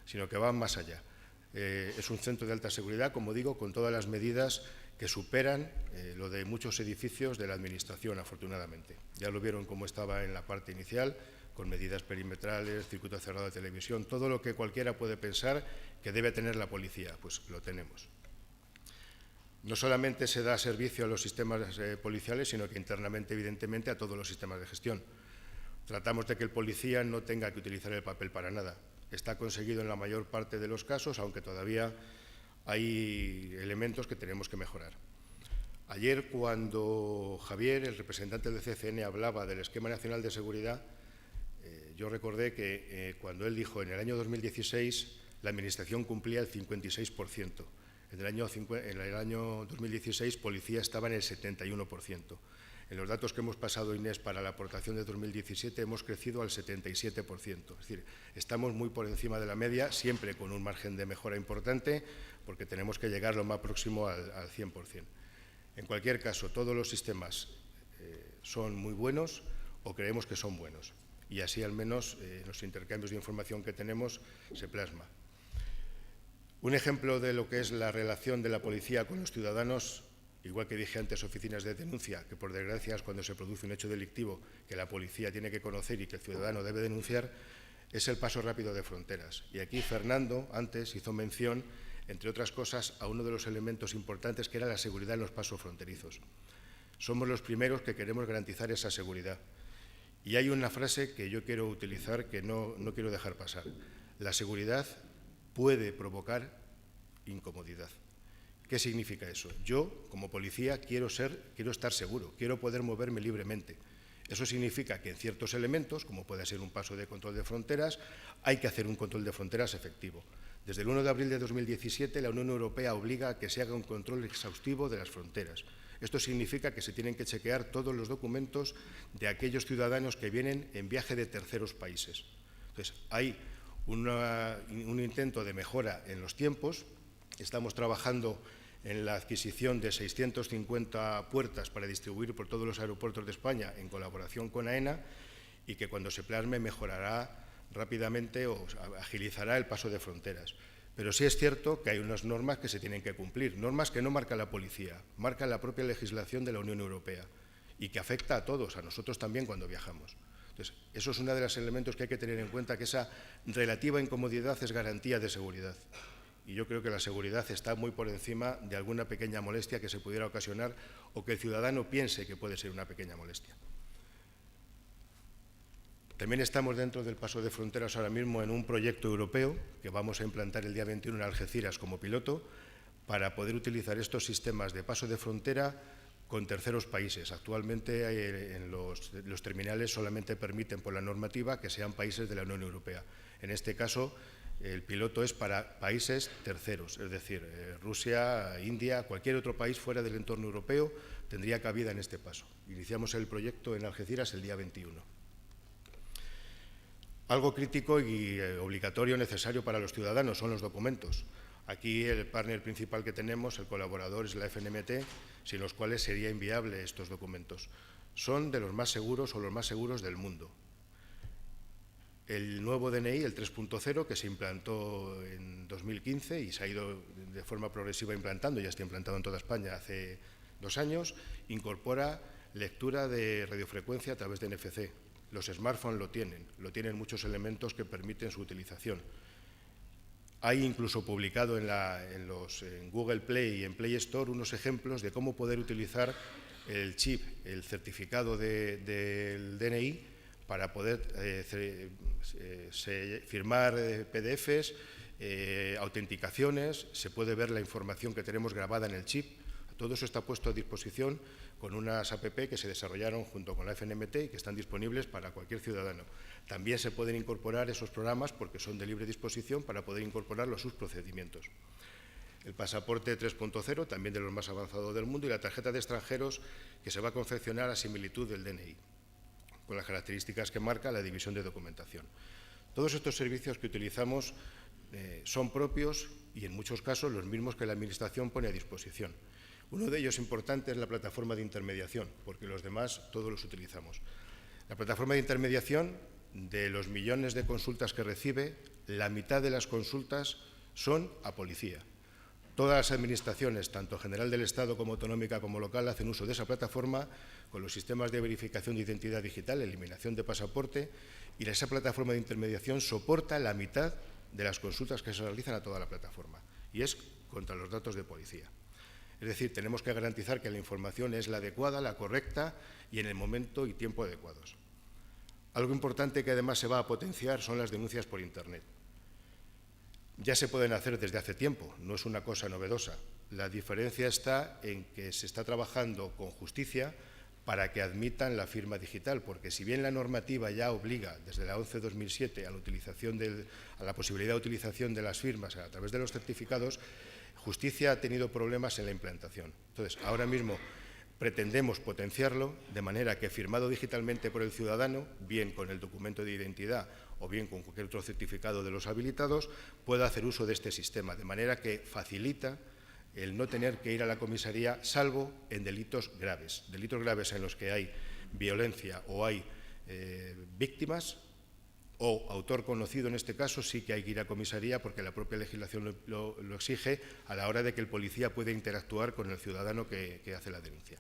sino que van más allá. es un centro de alta seguridad, como digo, con todas las medidas que superan lo de muchos edificios de la Administración, afortunadamente. Ya lo vieron cómo estaba en la parte inicial, con medidas perimetrales, circuito cerrado de televisión, todo lo que cualquiera puede pensar que debe tener la policía, pues lo tenemos. No solamente se da servicio a los sistemas policiales, sino que internamente, evidentemente, a todos los sistemas de gestión. Tratamos de que el policía no tenga que utilizar el papel para nada. Está conseguido en la mayor parte de los casos, aunque todavía hay elementos que tenemos que mejorar. Ayer, cuando Javier, el representante del CCN, hablaba del Esquema Nacional de Seguridad, yo recordé que cuando él dijo en el año 2016 la Administración cumplía el 56%. En el año 2016 Policía estaba en el 71%. En los datos que hemos pasado, Inés, para la aportación de 2017 hemos crecido al 77%. Es decir, estamos muy por encima de la media, siempre con un margen de mejora importante, porque tenemos que llegar lo más próximo al 100%. En cualquier caso, todos los sistemas son muy buenos o creemos que son buenos. Y así, al menos, en los intercambios de información que tenemos, se plasma. Un ejemplo de lo que es la relación de la policía con los ciudadanos, igual que dije antes, oficinas de denuncia, que por desgracia es cuando se produce un hecho delictivo que la policía tiene que conocer y que el ciudadano debe denunciar, es el paso rápido de fronteras. Y aquí Fernando antes hizo mención, entre otras cosas, a uno de los elementos importantes que era la seguridad en los pasos fronterizos. Somos los primeros que queremos garantizar esa seguridad. Y hay una frase que yo quiero utilizar que no quiero dejar pasar. La seguridad puede provocar incomodidad. ¿Qué significa eso? Yo, como policía, quiero estar seguro, quiero poder moverme libremente. Eso significa que en ciertos elementos, como puede ser un paso de control de fronteras, hay que hacer un control de fronteras efectivo. Desde el 1 de abril de 2017, la Unión Europea obliga a que se haga un control exhaustivo de las fronteras. Esto significa que se tienen que chequear todos los documentos de aquellos ciudadanos que vienen en viaje de terceros países. Entonces, hay un intento de mejora en los tiempos. Estamos trabajando en la adquisición de 650 puertas para distribuir por todos los aeropuertos de España en colaboración con AENA y que cuando se plasme mejorará rápidamente o agilizará el paso de fronteras. Pero sí es cierto que hay unas normas que se tienen que cumplir, normas que no marca la policía, marca la propia legislación de la Unión Europea y que afecta a todos, a nosotros también cuando viajamos. Entonces, eso es uno de los elementos que hay que tener en cuenta, que esa relativa incomodidad es garantía de seguridad. Y yo creo que la seguridad está muy por encima de alguna pequeña molestia que se pudiera ocasionar o que el ciudadano piense que puede ser una pequeña molestia. También estamos dentro del paso de fronteras ahora mismo en un proyecto europeo que vamos a implantar el día 21 en Algeciras como piloto para poder utilizar estos sistemas de paso de frontera con terceros países. Actualmente en los terminales solamente permiten por la normativa que sean países de la Unión Europea. En este caso, el piloto es para países terceros, es decir, Rusia, India, cualquier otro país fuera del entorno europeo tendría cabida en este paso. Iniciamos el proyecto en Algeciras el día 21. Algo crítico y obligatorio necesario para los ciudadanos son los documentos. Aquí el partner principal que tenemos, el colaborador, es la FNMT, sin los cuales sería inviable estos documentos. Son de los más seguros o los más seguros del mundo. El nuevo DNI, el 3.0, que se implantó en 2015 y se ha ido de forma progresiva implantando, ya está implantado en toda España hace 2 años, incorpora lectura de radiofrecuencia a través de NFC. Los smartphones lo tienen muchos elementos que permiten su utilización. Hay incluso publicado en Google Play y en Play Store unos ejemplos de cómo poder utilizar el chip, el certificado del DNI para poder firmar PDFs, autenticaciones, se puede ver la información que tenemos grabada en el chip. Todo eso está puesto a disposición con unas app que se desarrollaron junto con la FNMT y que están disponibles para cualquier ciudadano. También se pueden incorporar esos programas porque son de libre disposición para poder incorporarlo a sus procedimientos. El pasaporte 3.0, también de los más avanzados del mundo, y la tarjeta de extranjeros que se va a confeccionar a similitud del DNI, con las características que marca la división de documentación. Todos estos servicios que utilizamos son propios y en muchos casos los mismos que la Administración pone a disposición. Uno de ellos importante es la plataforma de intermediación, porque los demás todos los utilizamos. La plataforma de intermediación, de los millones de consultas que recibe, la mitad de las consultas son a policía. Todas las administraciones, tanto general del Estado como autonómica como local, hacen uso de esa plataforma con los sistemas de verificación de identidad digital, eliminación de pasaporte, y esa plataforma de intermediación soporta la mitad de las consultas que se realizan a toda la plataforma, y es contra los datos de policía. Es decir, tenemos que garantizar que la información es la adecuada, la correcta y en el momento y tiempo adecuados. Algo importante que además se va a potenciar son las denuncias por Internet. Ya se pueden hacer desde hace tiempo, no es una cosa novedosa. La diferencia está en que se está trabajando con justicia para que admitan la firma digital, porque si bien la normativa ya obliga desde la 11/2007 a la posibilidad de utilización de las firmas a través de los certificados, justicia ha tenido problemas en la implantación. Entonces, ahora mismo pretendemos potenciarlo de manera que, firmado digitalmente por el ciudadano, bien con el documento de identidad o bien con cualquier otro certificado de los habilitados, pueda hacer uso de este sistema, de manera que facilita el no tener que ir a la comisaría, salvo en delitos graves en los que hay violencia o hay víctimas o autor conocido. En este caso sí que hay que ir a comisaría porque la propia legislación lo exige a la hora de que el policía pueda interactuar con el ciudadano que hace la denuncia.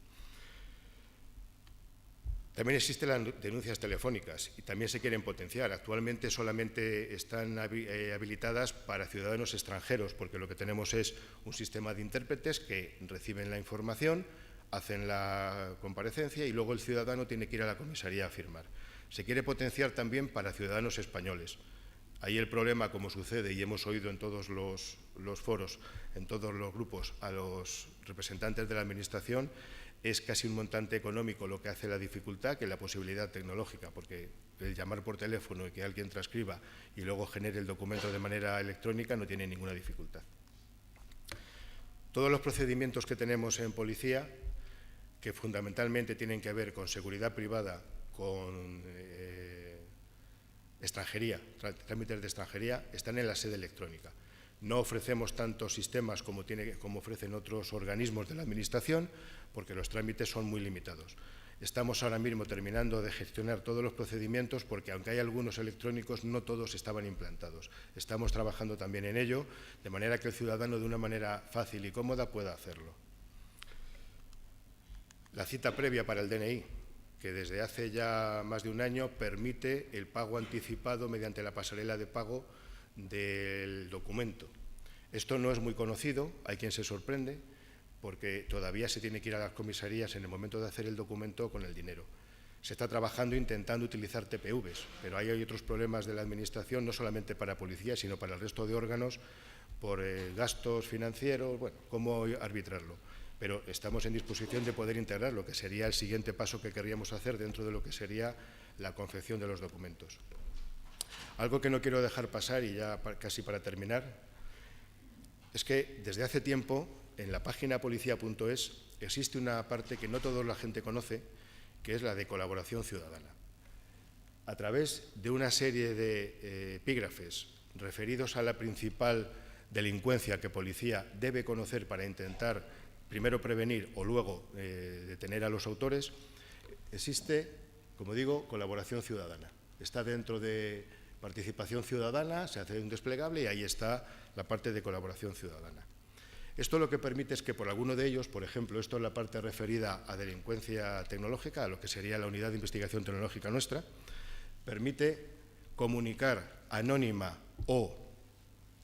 También existen las denuncias telefónicas y también se quieren potenciar. Actualmente solamente están habilitadas para ciudadanos extranjeros, porque lo que tenemos es un sistema de intérpretes que reciben la información, hacen la comparecencia y luego el ciudadano tiene que ir a la comisaría a firmar. Se quiere potenciar también para ciudadanos españoles. Ahí el problema, como sucede, y hemos oído en todos los foros, en todos los grupos, a los representantes de la Administración, es casi un montante económico lo que hace la dificultad que la posibilidad tecnológica, porque el llamar por teléfono y que alguien transcriba y luego genere el documento de manera electrónica no tiene ninguna dificultad. Todos los procedimientos que tenemos en policía, que fundamentalmente tienen que ver con seguridad privada, con extranjería, trámites de extranjería, están en la sede electrónica. No ofrecemos tantos sistemas como ofrecen otros organismos de la Administración, porque los trámites son muy limitados. Estamos ahora mismo terminando de gestionar todos los procedimientos, porque aunque hay algunos electrónicos, no todos estaban implantados. Estamos trabajando también en ello, de manera que el ciudadano, de una manera fácil y cómoda, pueda hacerlo. La cita previa para el DNI, que desde hace ya más de un año permite el pago anticipado mediante la pasarela de pago del documento. Esto no es muy conocido, hay quien se sorprende, porque todavía se tiene que ir a las comisarías en el momento de hacer el documento con el dinero. Se está trabajando intentando utilizar TPVs, pero ahí hay otros problemas de la Administración, no solamente para policía, sino para el resto de órganos, por gastos financieros, bueno, cómo arbitrarlo. Pero estamos en disposición de poder integrar lo que sería el siguiente paso que querríamos hacer dentro de lo que sería la confección de los documentos. Algo que no quiero dejar pasar, y ya casi para terminar, es que desde hace tiempo en la página policía.es existe una parte que no toda la gente conoce, que es la de colaboración ciudadana. A través de una serie de epígrafes referidos a la principal delincuencia que policía debe conocer para intentar primero prevenir o luego detener a los autores, existe, como digo, colaboración ciudadana. Está dentro de participación ciudadana, se hace un desplegable y ahí está la parte de colaboración ciudadana. Esto lo que permite es que por alguno de ellos, por ejemplo, esto es la parte referida a delincuencia tecnológica, a lo que sería la unidad de investigación tecnológica nuestra, permite comunicar anónima o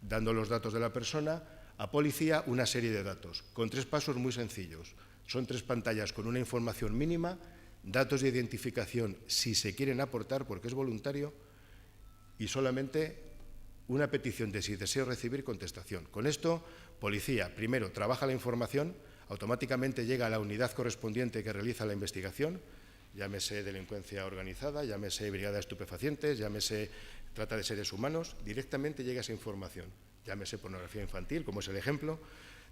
dando los datos de la persona a policía una serie de datos, con 3 pasos muy sencillos. Son 3 pantallas con una información mínima, datos de identificación si se quieren aportar porque es voluntario y solamente una petición de si deseo recibir contestación. Con esto, policía, primero, trabaja la información, automáticamente llega a la unidad correspondiente que realiza la investigación, llámese delincuencia organizada, llámese brigada de estupefacientes, llámese trata de seres humanos, directamente llega esa información, llámese pornografía infantil, como es el ejemplo,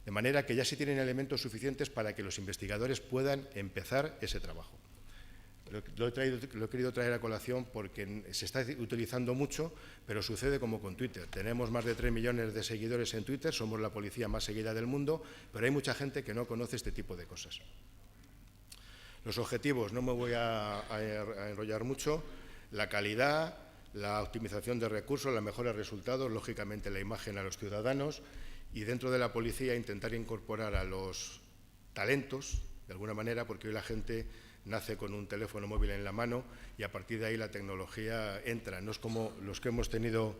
de manera que ya se tienen elementos suficientes para que los investigadores puedan empezar ese trabajo. Lo he querido traer a colación porque se está utilizando mucho, pero sucede como con Twitter. Tenemos más de 3 millones de seguidores en Twitter, somos la policía más seguida del mundo, pero hay mucha gente que no conoce este tipo de cosas. Los objetivos, no me voy a enrollar mucho, la calidad, la optimización de recursos, la mejora de resultados, lógicamente la imagen a los ciudadanos, y dentro de la policía intentar incorporar a los talentos, de alguna manera, porque hoy la gente nace con un teléfono móvil en la mano y a partir de ahí la tecnología entra. No es como los que hemos tenido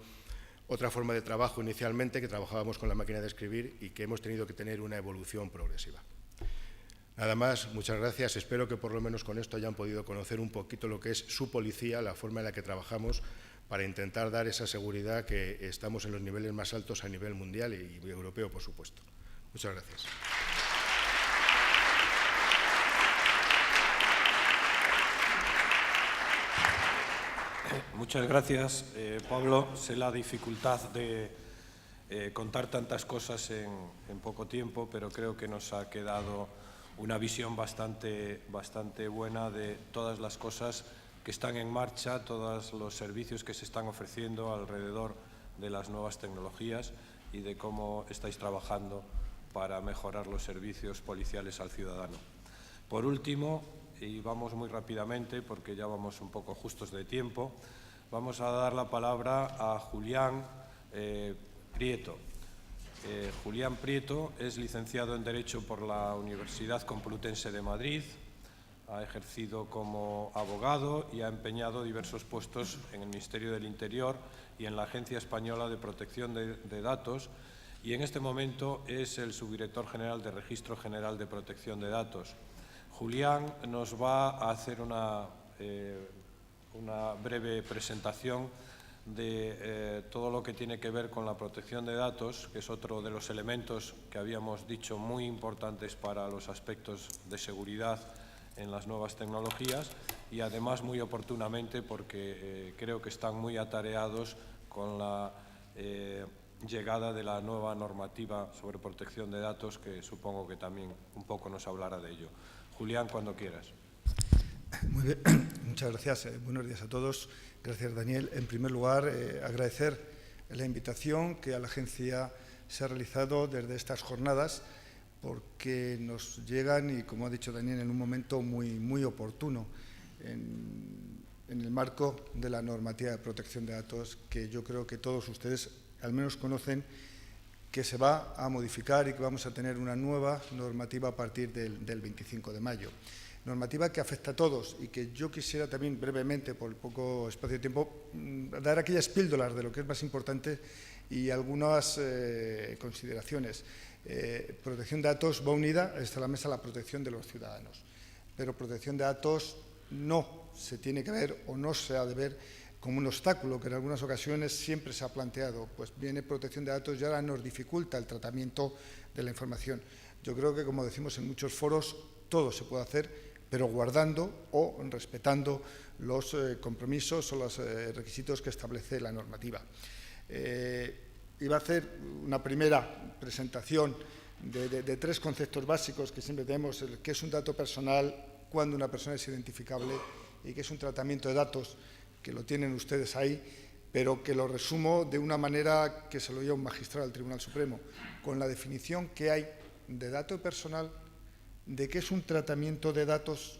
otra forma de trabajo inicialmente, que trabajábamos con la máquina de escribir y que hemos tenido que tener una evolución progresiva. Nada más, muchas gracias. Espero que por lo menos con esto hayan podido conocer un poquito lo que es su policía, la forma en la que trabajamos para intentar dar esa seguridad que estamos en los niveles más altos a nivel mundial y europeo, por supuesto. Muchas gracias. Muchas gracias, Pablo. Sé la dificultad de contar tantas cosas en poco tiempo, pero creo que nos ha quedado una visión bastante buena de todas las cosas que están en marcha, todos los servicios que se están ofreciendo alrededor de las nuevas tecnologías y de cómo estáis trabajando para mejorar los servicios policiales al ciudadano. Por último, y vamos muy rápidamente porque ya vamos un poco justos de tiempo, vamos a dar la palabra a Julián Prieto. Julián Prieto es licenciado en Derecho por la Universidad Complutense de Madrid, ha ejercido como abogado y ha empeñado diversos puestos en el Ministerio del Interior y en la Agencia Española de Protección de Datos, y en este momento es el subdirector general de Registro General de Protección de Datos. Julián nos va a hacer una breve presentación de todo lo que tiene que ver con la protección de datos, que es otro de los elementos que habíamos dicho muy importantes para los aspectos de seguridad en las nuevas tecnologías, y además muy oportunamente porque creo que están muy atareados con la llegada de la nueva normativa sobre protección de datos, que supongo que también un poco nos hablará de ello. Julián, cuando quieras. Muy bien, muchas gracias. Buenos días a todos. Gracias, Daniel. En primer lugar, agradecer la invitación que a la agencia se ha realizado desde estas jornadas, porque nos llegan, y como ha dicho Daniel, en un momento muy oportuno, en el marco de la normativa de protección de datos, que yo creo que todos ustedes al menos conocen, que se va a modificar y que vamos a tener una nueva normativa a partir del 25 de mayo. Normativa que afecta a todos y que yo quisiera también brevemente, por el poco espacio de tiempo, dar aquellas píldoras de lo que es más importante y algunas consideraciones. Protección de datos va unida a la mesa la protección de los ciudadanos, pero protección de datos no se tiene que ver o no se ha de ver como un obstáculo que en algunas ocasiones siempre se ha planteado. Pues viene protección de datos y ahora nos dificulta el tratamiento de la información. Yo creo que, como decimos en muchos foros, todo se puede hacer, pero guardando o respetando los compromisos o los requisitos que establece la normativa. Iba a hacer una primera presentación de tres conceptos básicos que siempre tenemos: el qué es un dato personal, cuándo una persona es identificable y qué es un tratamiento de datos, que lo tienen ustedes ahí, pero que lo resumo de una manera que se lo dio un magistrado del Tribunal Supremo, con la definición que hay de dato personal, de qué es un tratamiento de datos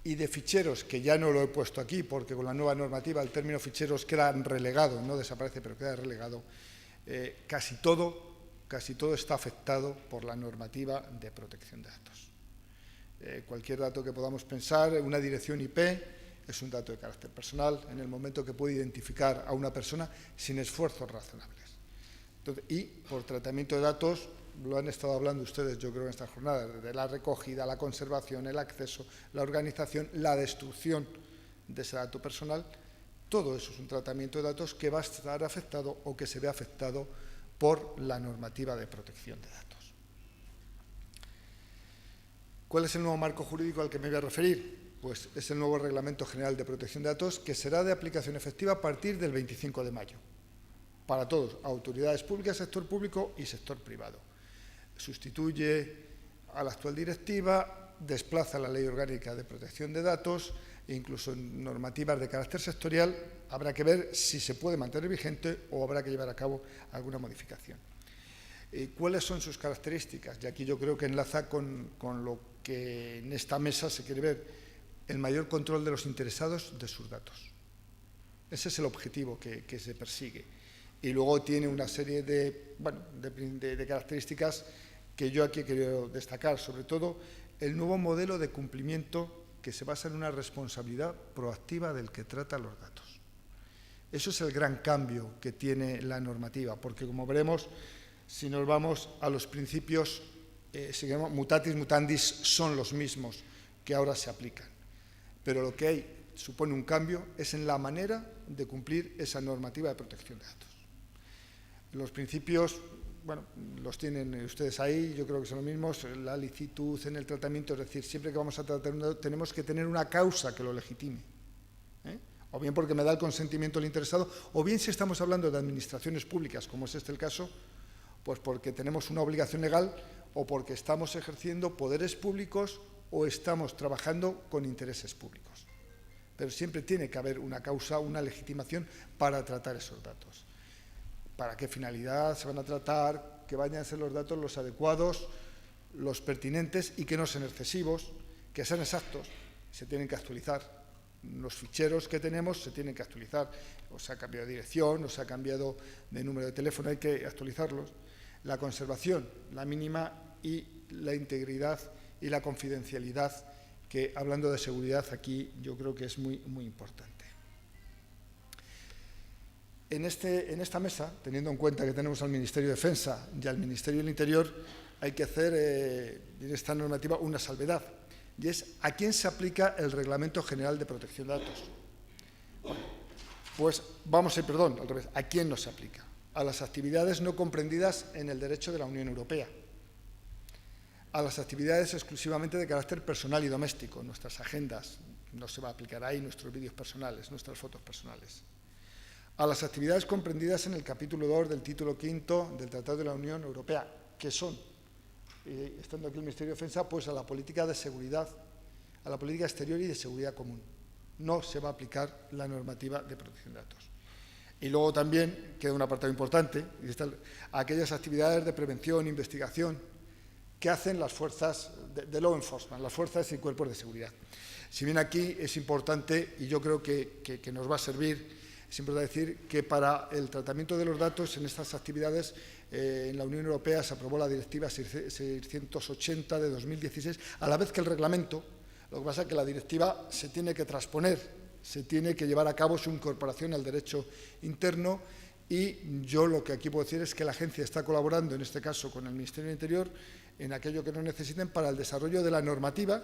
y de ficheros, que ya no lo he puesto aquí porque con la nueva normativa el término ficheros queda relegado, no desaparece, pero queda relegado. Casi todo está afectado por la normativa de protección de datos. Cualquier dato que podamos pensar, una dirección IP, es un dato de carácter personal en el momento que puede identificar a una persona sin esfuerzos razonables. Entonces, y por tratamiento de datos, lo han estado hablando ustedes, yo creo, en esta jornada, de la recogida, la conservación, el acceso, la organización, la destrucción de ese dato personal. Todo eso es un tratamiento de datos que va a estar afectado o que se ve afectado por la normativa de protección de datos. ¿Cuál es el nuevo marco jurídico al que me voy a referir? Pues es el nuevo Reglamento General de Protección de Datos, que será de aplicación efectiva a partir del 25 de mayo, para todos, autoridades públicas, sector público y sector privado. Sustituye a la actual directiva, desplaza la Ley Orgánica de Protección de Datos e incluso en normativas de carácter sectorial habrá que ver si se puede mantener vigente o habrá que llevar a cabo alguna modificación. ¿Cuáles son sus características? Y aquí yo creo que enlaza con lo que en esta mesa se quiere ver: el mayor control de los interesados de sus datos. Ese es el objetivo que se persigue. Y luego tiene una serie de características que yo aquí quiero destacar, sobre todo el nuevo modelo de cumplimiento que se basa en una responsabilidad proactiva del que trata los datos. Eso es el gran cambio que tiene la normativa, porque como veremos, si nos vamos a los principios, mutatis mutandis son los mismos que ahora se aplican. Pero lo que supone un cambio es en la manera de cumplir esa normativa de protección de datos. Los principios, bueno, los tienen ustedes ahí, yo creo que son los mismos, la licitud en el tratamiento, es decir, siempre que vamos a tratar un dato tenemos que tener una causa que lo legitime. O bien porque me da el consentimiento el interesado, o bien si estamos hablando de administraciones públicas, como es este el caso, pues porque tenemos una obligación legal o porque estamos ejerciendo poderes públicos o estamos trabajando con intereses públicos. Pero siempre tiene que haber una causa, una legitimación para tratar esos datos. ¿Para qué finalidad se van a tratar? Que vayan a ser los datos los adecuados, los pertinentes y que no sean excesivos, que sean exactos, se tienen que actualizar. Los ficheros que tenemos se tienen que actualizar. O se ha cambiado de dirección, o se ha cambiado de número de teléfono, hay que actualizarlos. La conservación, la mínima, y la integridad y la confidencialidad, que hablando de seguridad aquí yo creo que es muy, muy importante. En esta mesa, teniendo en cuenta que tenemos al Ministerio de Defensa y al Ministerio del Interior, hay que hacer en esta normativa una salvedad, y es a quién se aplica el Reglamento General de Protección de Datos. Bueno, pues vamos a ir, perdón, al revés, ¿a quién no se aplica? A las actividades no comprendidas en el derecho de la Unión Europea, a las actividades exclusivamente de carácter personal y doméstico, nuestras agendas, no se va a aplicar ahí, nuestros vídeos personales, nuestras fotos personales, a las actividades comprendidas en el capítulo 2 del título 5 del Tratado de la Unión Europea, que son, estando aquí el Ministerio de Defensa, pues a la política de seguridad, a la política exterior y de seguridad común. No se va a aplicar la normativa de protección de datos. Y luego también queda un apartado importante, y están aquellas actividades de prevención e investigación que hacen las fuerzas de law enforcement, las fuerzas y cuerpos de seguridad. Si bien aquí es importante, y yo creo que nos va a servir, es importante decir que para el tratamiento de los datos en estas actividades en la Unión Europea se aprobó la Directiva 680 de 2016, a la vez que el reglamento. Lo que pasa es que la directiva se tiene que transponer, se tiene que llevar a cabo su incorporación al derecho interno, y yo lo que aquí puedo decir es que la agencia está colaborando, en este caso con el Ministerio del Interior, en aquello que nos necesiten para el desarrollo de la normativa,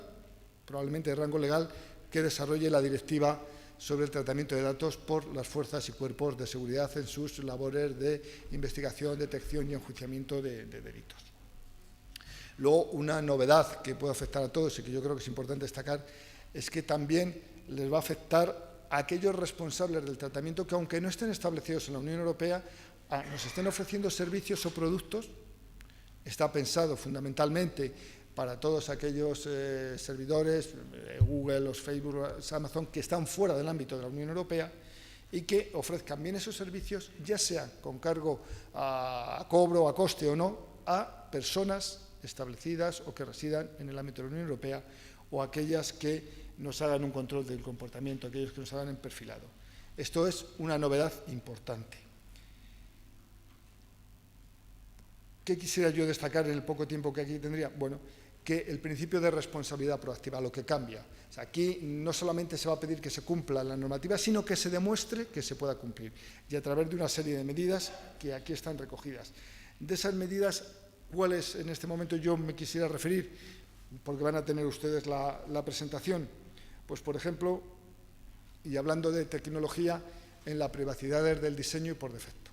probablemente de rango legal, que desarrolle la directiva sobre el tratamiento de datos por las fuerzas y cuerpos de seguridad en sus labores de investigación, detección y enjuiciamiento de delitos. Luego, una novedad que puede afectar a todos y que yo creo que es importante destacar es que también les va a afectar a aquellos responsables del tratamiento que, aunque no estén establecidos en la Unión Europea, nos estén ofreciendo servicios o productos. Está pensado fundamentalmente para todos aquellos servidores, Google, los Facebook, los Amazon, que están fuera del ámbito de la Unión Europea y que ofrezcan bien esos servicios, ya sea con cargo a cobro, a coste o no, a personas establecidas o que residan en el ámbito de la Unión Europea, o aquellas que nos hagan un control del comportamiento, aquellos que nos hagan en perfilado. Esto es una novedad importante. ¿Qué quisiera yo destacar en el poco tiempo que aquí tendría? Bueno, que el principio de responsabilidad proactiva, lo que cambia. O sea, aquí no solamente se va a pedir que se cumpla la normativa, sino que se demuestre que se pueda cumplir, y a través de una serie de medidas que aquí están recogidas. De esas medidas, ¿cuáles en este momento yo me quisiera referir? Porque van a tener ustedes la presentación. Pues, por ejemplo, y hablando de tecnología, en la privacidad del diseño y por defecto.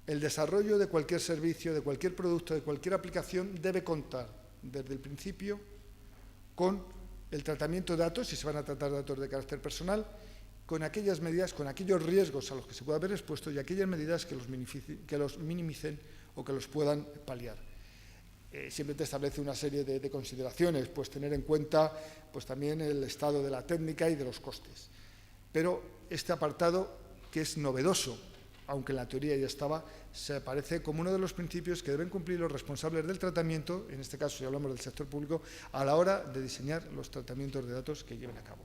El desarrollo de cualquier servicio, de cualquier producto, de cualquier aplicación debe contar desde el principio con el tratamiento de datos, si se van a tratar datos de carácter personal, con aquellas medidas, con aquellos riesgos a los que se puede haber expuesto y aquellas medidas que los minimicen o que los puedan paliar. Siempre te establece una serie de consideraciones, pues tener en cuenta pues también el estado de la técnica y de los costes. Pero este apartado, que es novedoso, aunque en la teoría ya estaba, se aparece como uno de los principios que deben cumplir los responsables del tratamiento, en este caso si hablamos del sector público, a la hora de diseñar los tratamientos de datos que lleven a cabo.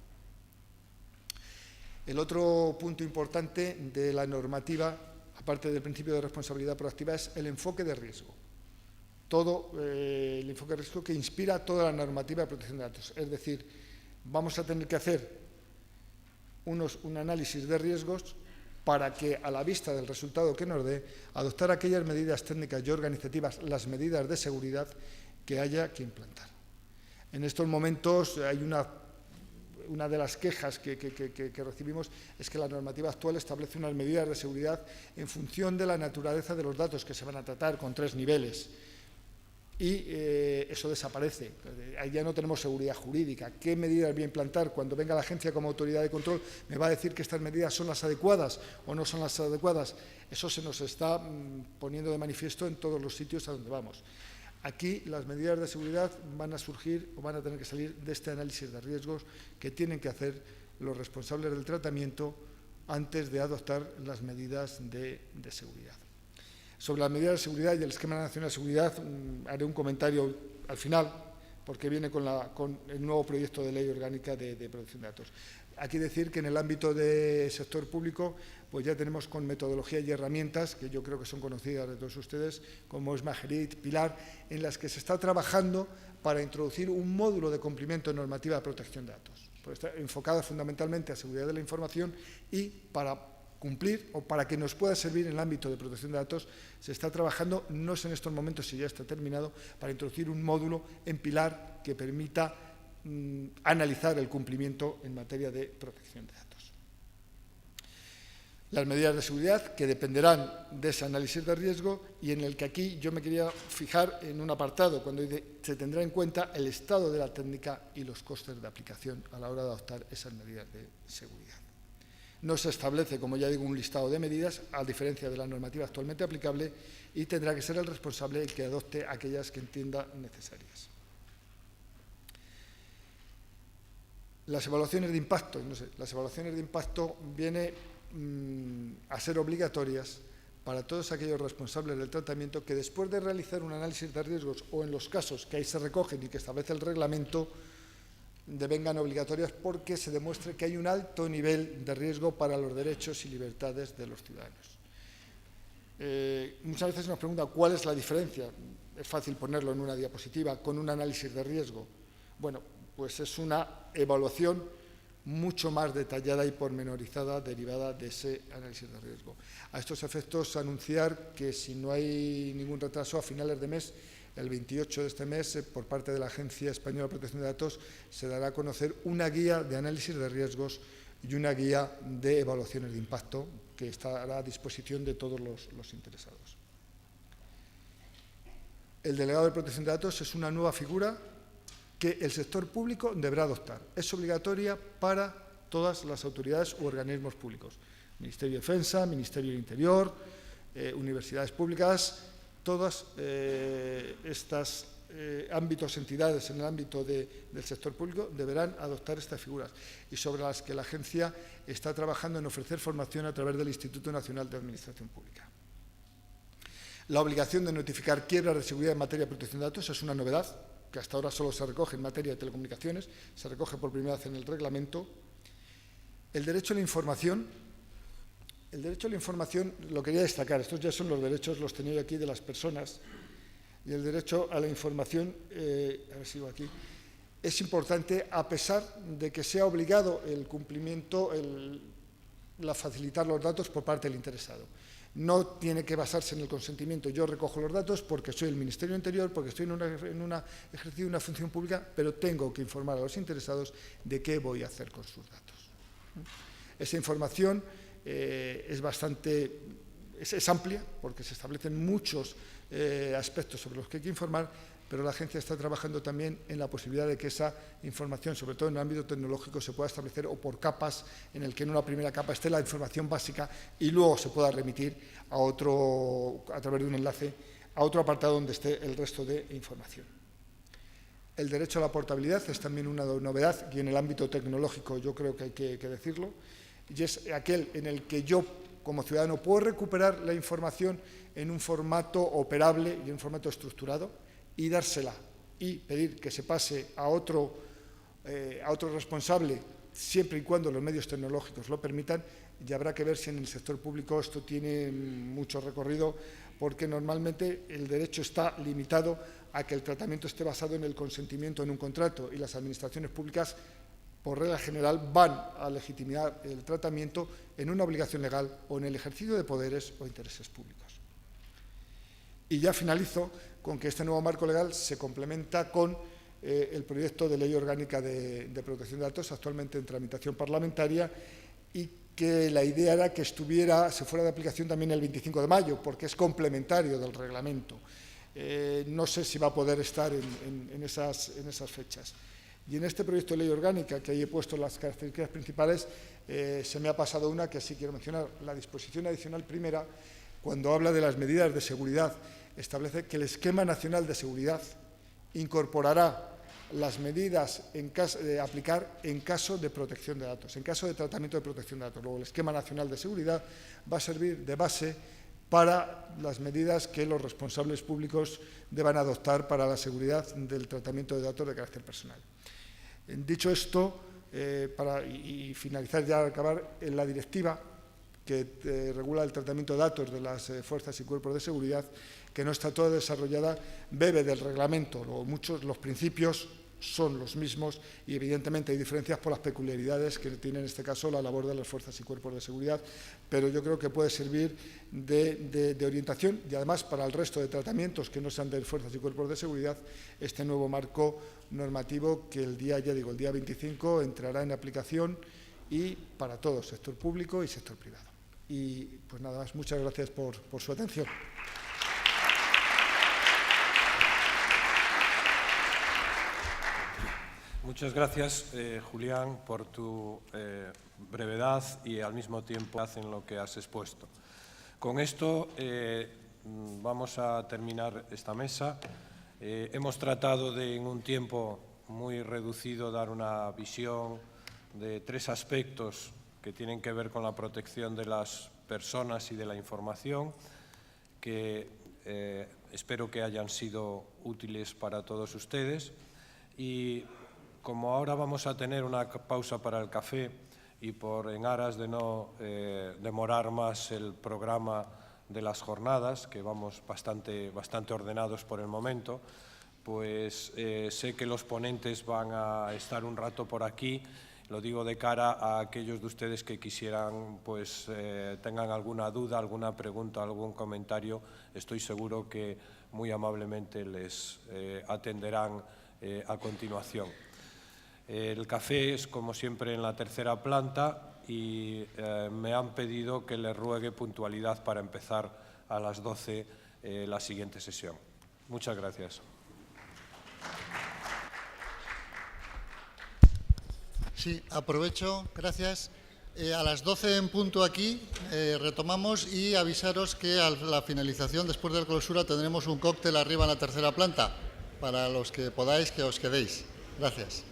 El otro punto importante de la normativa, aparte del principio de responsabilidad proactiva, es el enfoque de riesgo. Todo el enfoque de riesgo que inspira toda la normativa de protección de datos. Es decir, vamos a tener que hacer un análisis de riesgos para que, a la vista del resultado que nos dé, adoptar aquellas medidas técnicas y organizativas, las medidas de seguridad que haya que implantar. En estos momentos hay una de las quejas que recibimos es que la normativa actual establece unas medidas de seguridad en función de la naturaleza de los datos que se van a tratar, con 3 niveles. Y eso desaparece. Ahí ya no tenemos seguridad jurídica. ¿Qué medidas voy a implantar? Cuando venga la agencia como autoridad de control, ¿me va a decir que estas medidas son las adecuadas o no son las adecuadas? Eso se nos está poniendo de manifiesto en todos los sitios a donde vamos. Aquí las medidas de seguridad van a surgir o van a tener que salir de este análisis de riesgos que tienen que hacer los responsables del tratamiento antes de adoptar las medidas de seguridad. Sobre las medidas de seguridad y el Esquema Nacional de Seguridad haré un comentario al final, porque viene con el nuevo proyecto de ley orgánica de protección de datos. Aquí decir que en el ámbito del sector público pues ya tenemos con metodología y herramientas, que yo creo que son conocidas de todos ustedes, como es Magerit, Pilar, en las que se está trabajando para introducir un módulo de cumplimiento de normativa de protección de datos, pues está enfocada fundamentalmente a seguridad de la información y para cumplir o para que nos pueda servir en el ámbito de protección de datos, se está trabajando, no sé en estos momentos si ya está terminado, para introducir un módulo en Pilar que permita analizar el cumplimiento en materia de protección de datos. Las medidas de seguridad que dependerán de ese análisis de riesgo y en el que aquí yo me quería fijar en un apartado cuando dice se tendrá en cuenta el estado de la técnica y los costes de aplicación a la hora de adoptar esas medidas de seguridad. No se establece, como ya digo, un listado de medidas, a diferencia de la normativa actualmente aplicable, y tendrá que ser el responsable el que adopte aquellas que entienda necesarias. Las evaluaciones de impacto, las evaluaciones de impacto vienen a ser obligatorias para todos aquellos responsables del tratamiento que después de realizar un análisis de riesgos o en los casos que ahí se recogen y que establece el reglamento, devengan obligatorias porque se demuestre que hay un alto nivel de riesgo para los derechos y libertades de los ciudadanos. Muchas veces nos preguntan cuál es la diferencia, es fácil ponerlo en una diapositiva, con un análisis de riesgo. Bueno, pues es una evaluación mucho más detallada y pormenorizada derivada de ese análisis de riesgo. A estos efectos, anunciar que si no hay ningún retraso, a finales de mes, el 28 de este mes, por parte de la Agencia Española de Protección de Datos, se dará a conocer una guía de análisis de riesgos y una guía de evaluaciones de impacto que estará a disposición de todos los interesados. El delegado de protección de datos es una nueva figura que el sector público deberá adoptar. Es obligatoria para todas las autoridades u organismos públicos. Ministerio de Defensa, Ministerio del Interior, universidades públicas, todos estos ámbitos, entidades en el ámbito del sector público deberán adoptar estas figuras y sobre las que la agencia está trabajando en ofrecer formación a través del Instituto Nacional de Administración Pública. La obligación de notificar quiebras de seguridad en materia de protección de datos es una novedad que hasta ahora solo se recoge en materia de telecomunicaciones, se recoge por primera vez en el reglamento. El derecho a la información. El derecho a la información lo quería destacar, estos ya son los derechos, los tenía aquí de las personas, y el derecho a la información, a ver si sigo aquí, es importante a pesar de que sea obligado el cumplimiento, facilitar los datos por parte del interesado. No tiene que basarse en el consentimiento. Yo recojo los datos porque soy el Ministerio del Interior, porque estoy ejerciendo una función pública, pero tengo que informar a los interesados de qué voy a hacer con sus datos. Esa información es amplia, porque se establecen muchos aspectos sobre los que hay que informar, pero la agencia está trabajando también en la posibilidad de que esa información, sobre todo en el ámbito tecnológico, se pueda establecer o por capas, en el que en una primera capa esté la información básica y luego se pueda remitir a través de un enlace, a otro apartado donde esté el resto de información. El derecho a la portabilidad es también una novedad y en el ámbito tecnológico yo creo que hay que decirlo, y es aquel en el que yo, como ciudadano, puedo recuperar la información en un formato operable y en un formato estructurado y dársela y pedir que se pase a otro responsable siempre y cuando los medios tecnológicos lo permitan, y habrá que ver si en el sector público esto tiene mucho recorrido, porque normalmente el derecho está limitado a que el tratamiento esté basado en el consentimiento en un contrato, y las administraciones públicas, por regla general, van a legitimar el tratamiento en una obligación legal o en el ejercicio de poderes o intereses públicos. Y ya finalizo con que este nuevo marco legal se complementa con el proyecto de ley orgánica de protección de datos, actualmente en tramitación parlamentaria, y que la idea era que se fuera de aplicación también el 25 de mayo, porque es complementario del reglamento. No sé si va a poder estar en esas fechas. Y en este proyecto de ley orgánica, que ahí he puesto las características principales, se me ha pasado una que sí quiero mencionar. La disposición adicional primera, cuando habla de las medidas de seguridad, establece que el Esquema Nacional de Seguridad incorporará las medidas de aplicar en caso de protección de datos, en caso de tratamiento de protección de datos. Luego, el Esquema Nacional de Seguridad va a servir de base para las medidas que los responsables públicos deban adoptar para la seguridad del tratamiento de datos de carácter personal. Dicho esto, y finalizar ya al acabar, en la directiva que regula el tratamiento de datos de las fuerzas y cuerpos de seguridad, que no está toda desarrollada, bebe del reglamento. Los principios son los mismos y, evidentemente, hay diferencias por las peculiaridades que tiene, en este caso, la labor de las fuerzas y cuerpos de seguridad, pero yo creo que puede servir de orientación y, además, para el resto de tratamientos que no sean de fuerzas y cuerpos de seguridad, este nuevo marco normativo que el día 25 entrará en aplicación, y para todo, sector público y sector privado. Y, pues nada más, muchas gracias por su atención. Muchas gracias, Julián, por tu brevedad y al mismo tiempo en lo que has expuesto. Con esto vamos a terminar esta mesa. Hemos tratado de, en un tiempo muy reducido, dar una visión de 3 aspectos que tienen que ver con la protección de las personas y de la información, que espero que hayan sido útiles para todos ustedes. Y como ahora vamos a tener una pausa para el café, y en aras de no demorar más el programa de las jornadas, que vamos bastante ordenados por el momento, pues sé que los ponentes van a estar un rato por aquí. Lo digo de cara a aquellos de ustedes que quisieran, pues tengan alguna duda, alguna pregunta, algún comentario. Estoy seguro que muy amablemente les atenderán a continuación. El café es, como siempre, en la 3ª planta, y me han pedido que les ruegue puntualidad para empezar a las 12 la siguiente sesión. Muchas gracias. Sí, aprovecho, gracias. A las 12 en punto aquí retomamos, y avisaros que a la finalización, después de la clausura, tendremos un cóctel arriba en la 3ª planta, para los que podáis, que os quedéis. Gracias.